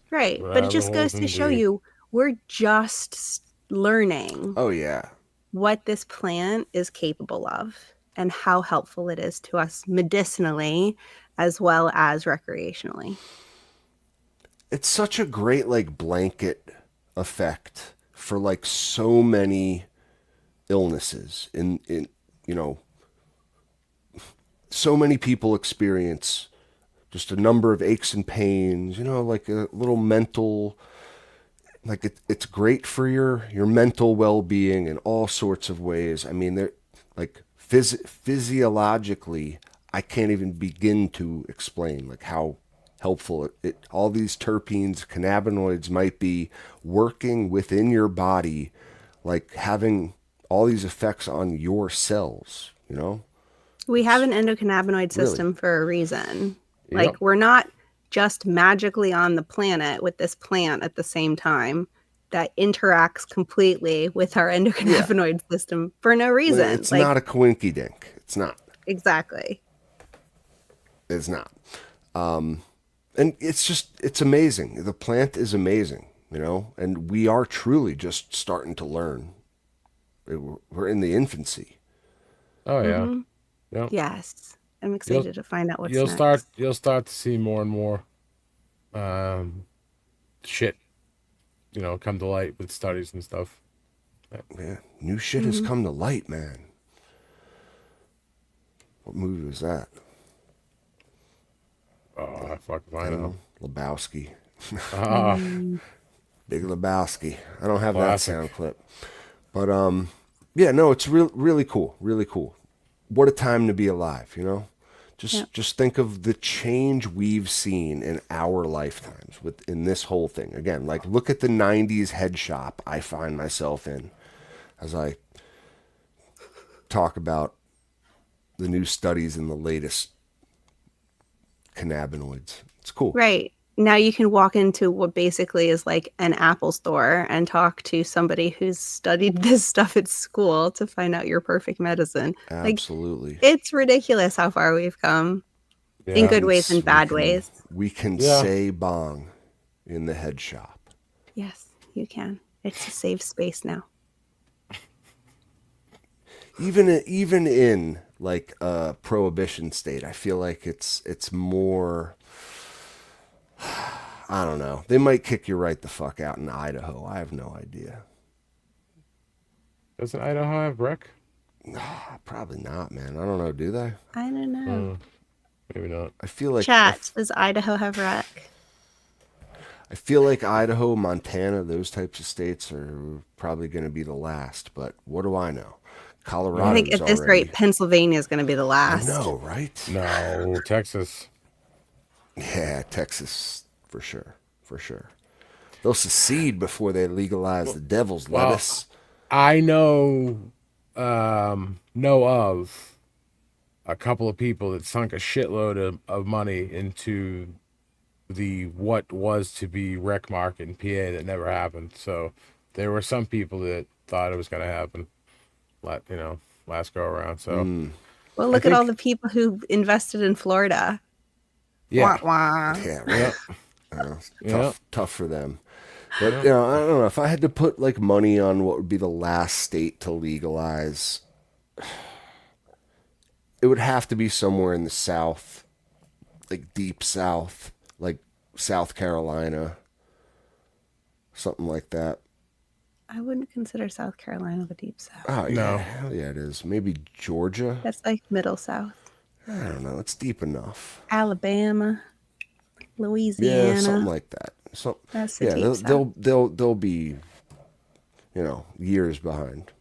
Right. But it just goes to show you we're just learning. Oh, yeah. What this plant is capable of and how helpful it is to us medicinally as well as recreationally. It's such a great like blanket effect for like so many illnesses in so many people experience just a number of aches and pains, like a little mental, like it's great for your mental well-being in all sorts of ways. I mean, they're like physiologically, I can't even begin to explain like how helpful it all these terpenes, cannabinoids might be working within your body, like having all these effects on your cells, We have an endocannabinoid system Really? for a reason. Yep. Like we're not just magically on the planet with this plant at the same time that interacts completely with our endocannabinoid system for no reason. It's not a coinky dink. It's not. Exactly. It's not. And it's amazing. The plant is amazing, and we are truly just starting to learn. We're in the infancy. Oh yeah. Yep. Yes. I'm excited to find out what's you'll next. You'll start to see more and more shit, come to light with studies and stuff. Yeah, new shit has come to light, man. What movie was that? Oh, fuck if I know. Lebowski. Big Lebowski. I don't have that Classic. sound clip. But yeah, no, it's really cool. Really cool. What a time to be alive, you know? Yeah. Just think of the change we've seen in our lifetimes in this whole thing. Again, like look at the 90s head shop I find myself in as I talk about the new studies in the latest cannabinoids. It's cool. Right. Now you can walk into what basically is like an Apple store and talk to somebody who's studied this stuff at school to find out your perfect medicine. Like, Absolutely. it's ridiculous how far we've come in Yeah. good ways and bad ways. We can Yeah. say bong in the head shop. Yes, you can. It's a safe space now. Even in like a prohibition state, I feel like it's more. I don't know. They might kick you right the fuck out in Idaho. I have no idea. Doesn't Idaho have rec? Probably not, man. I don't know. Do they? I don't know. Maybe not. I feel like Chat, does Idaho have rec? I feel like Idaho, Montana, those types of states are probably going to be the last. But what do I know? Colorado. I think at this rate, Pennsylvania is going to be the I last. know, right? No, Texas. Yeah, Texas for sure, for sure. They'll secede before they legalize the devil's lettuce. I know of a couple of people that sunk a shitload of money into the what was to be rec market in PA that never happened. So there were some people that thought it was going to happen, last go around. So Well, look at think- all the people who invested in Florida. yeah, Wah, wah. Yeah, yeah, tough for them. But I don't know if I had to put like money on what would be the last state to legalize. It would have to be somewhere in the South, like deep South, like South Carolina, something like that. I wouldn't consider South Carolina the deep South. Oh yeah, No. hell yeah, it is. Maybe Georgia. That's like middle South. I don't know. It's deep enough. Alabama, Louisiana. Yeah, something like that. So That's the yeah, deep they'll be, years behind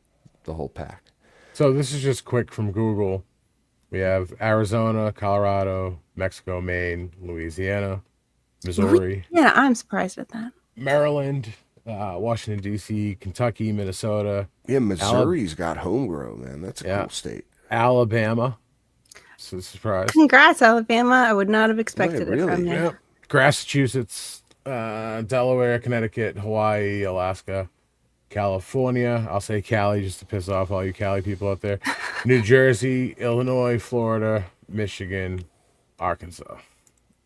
the whole pack. So this is just quick from Google. We have Arizona, Colorado, Mexico, Maine, Louisiana, Missouri, Yeah, I'm surprised at that. Maryland, Washington D.C., Kentucky, Minnesota, Yeah, Missouri's got homegrown, man. That's a Yeah. cool state. Alabama. So surprise. Congrats, Alabama. I would not have expected it really? from you. Yep. Massachusetts, Delaware, Connecticut, Hawaii, Alaska, California. I'll say Cali just to piss off all you Cali people out there. New Jersey, Illinois, Florida, Michigan, Arkansas.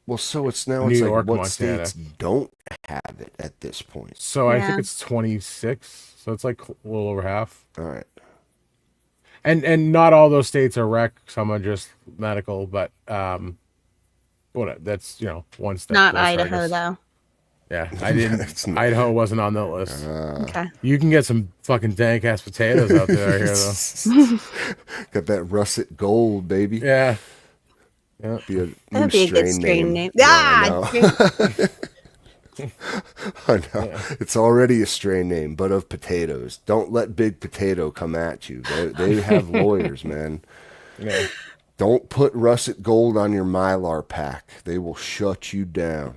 Well, so it's now New it's York, like what Montana. states don't have it at this point. So I Yeah. think it's 26. So it's like a little over half. All right. And not all those states are rec. Some are just medical, but that's one step. Not closer, I Idaho, guess. though. Yeah, I didn't. It's not- Idaho wasn't on that list. Okay. You can get some fucking dank ass potatoes out there here, though. Got that russet gold, baby. Yeah, yeah. Be a new That'd be a good strain name. Ah, I know. I know. It's already a strain name, but of potatoes. Don't let Big Potato come at you. They have lawyers, man. Yeah. Don't put russet gold on your Mylar pack. They will shut you down.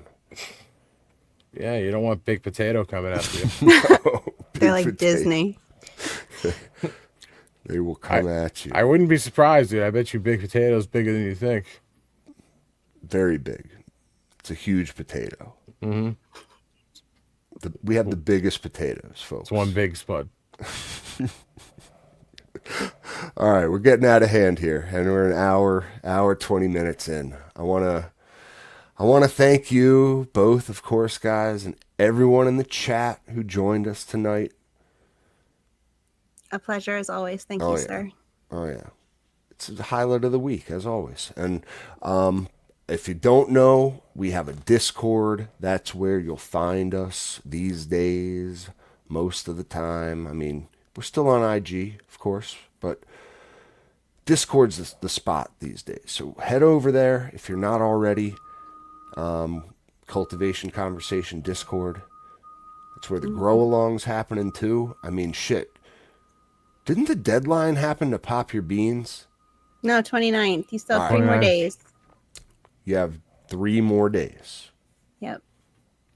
Yeah, you don't want big potato coming after you. they're like Potato. Disney. They will come at you. I wouldn't be surprised, dude. I bet you big potato's bigger than you think. Very big. It's a huge potato. Mm-hmm. We have the biggest potatoes, folks. It's one big spud. All right, we're getting out of hand here, and we're an hour 20 minutes in. I want to thank you both, of course, guys, and everyone in the chat who joined us tonight. A pleasure as always. Thank Oh, you, yeah. sir. Oh yeah, it's the highlight of the week as always. And if you don't know, we have a Discord. That's where you'll find us these days, most of the time. I mean, we're still on IG, of course, but Discord's the spot these days. So head over there if you're not already. Cultivation Conversation Discord. That's where the grow along's happening too. I mean, shit. Didn't the deadline happen to pop your beans? No, 29th. You still have All 3 right. more 29th. days. You have 3 more days. Yep.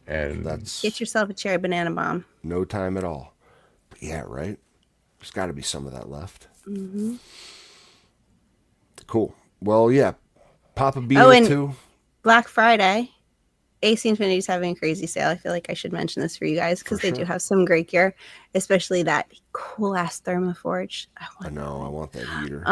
And That's Get yourself a cherry banana bomb. no time at all. But yeah, right? There's got to be some of that left. Mm-hmm. Cool. Well, yeah. Pop a bean Oh, or and 2. Black Friday, AC Infinity is having a crazy sale. I feel like I should mention this for you guys because For they do have some great gear, especially that cool ass Thermoforge. I know. I want that heater.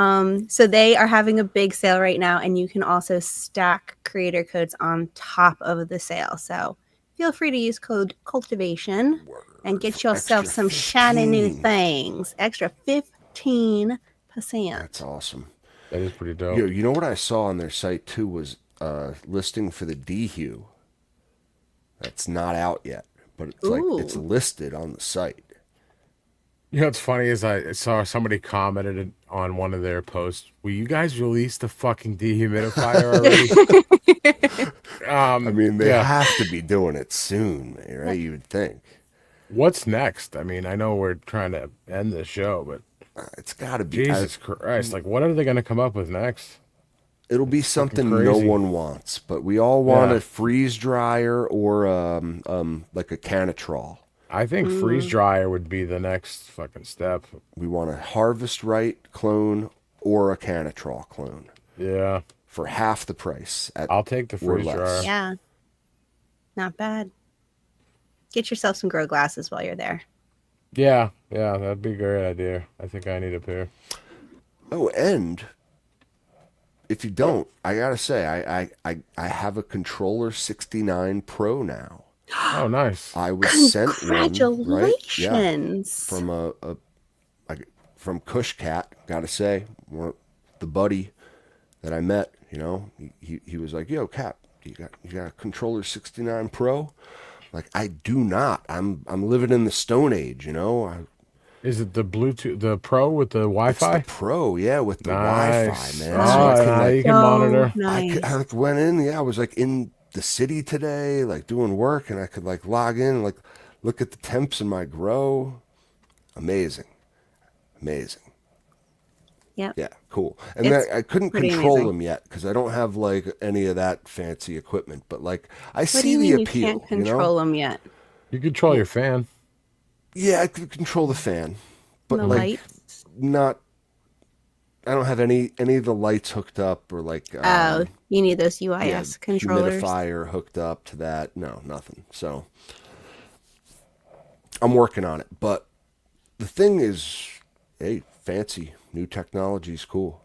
So they are having a big sale right now, and you can also stack creator codes on top of the sale. So feel free to use code Cultivation and get yourself Extra some shiny new 15. things. Extra 15%. That's awesome. that is pretty dope. Yo, you know what I saw on their site too was listing for the D-Hue. That's not out yet, but it's like it's Ooh. listed on the site. You know what's funny is I saw somebody commented on one of their posts. Will you guys release the fucking dehumidifier already? I mean, they yeah. have to be doing it soon, right? You would think. What's next? I mean, I know we're trying to end the show, but It's got to be. Jesus Christ! Like, what are they going to come up with next? It'll be something no crazy. one wants, but we all want Yeah. a freeze dryer or like a canitrol. I think freeze dryer would be the next fucking step. We want a Harvest Right clone or a canitrol clone Yeah, for half the price. I'll take the or freeze less. dryer. Yeah. Not bad. Get yourself some grow glasses while you're there. Yeah, that'd be a great idea. I think I need a pair. Oh, and if you don't, I gotta say, I have a Controller 69 Pro now. Oh, nice. I was sent one, right? Yeah, Congratulations. from from Cushcat. Gotta say, the buddy that I met, you know, he was like, "Yo, Cap, you got a Controller 69 Pro?" Like, I do not. I'm living in the Stone Age, you know. Is it the Bluetooth, the Pro with the It's Wi-Fi? the Pro, yeah, with the Nice. Wi-Fi, man. Oh, So I can now like, you can monitor. Nice. I like went in, yeah, I was like in the city today, like doing work, and I could like log in and like look at the temps in my grow. Amazing. Yep. Yeah, cool. And It's then I couldn't pretty control amazing. them yet because I don't have like any of that fancy equipment. But like I What do see you the mean appeal. you can't You know? control them yet? You control your fan. Yeah, I could control the fan, but The like lights? not. I don't have any of the lights hooked up or like. Oh, you need those yeah, UIS controllers. humidifier hooked up to that. No, nothing. So I'm working on it. But the thing is, hey, fancy new technology is cool.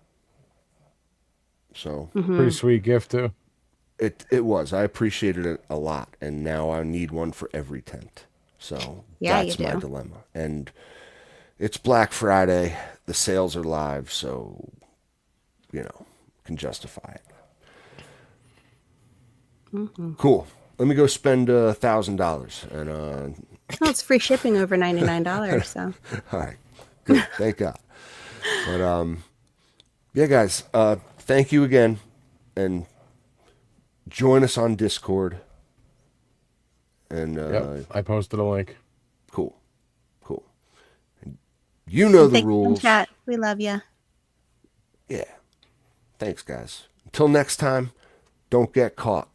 So Pretty sweet gift too. it was. I appreciated it a lot, and now I need one for every tent. So Yeah, that's you my do. dilemma. And it's Black Friday. The sales are live, so you know, can justify it. Cool. Let me go spend $1,000 and Oh, it's free shipping over $99. So all right, good. Thank God. But yeah, guys, thank you again, and join us on Discord. And Yep, I posted a link. cool. And you know the thanks, rules. chat. We love you. Yeah. Thanks, guys. Until next time, don't get caught.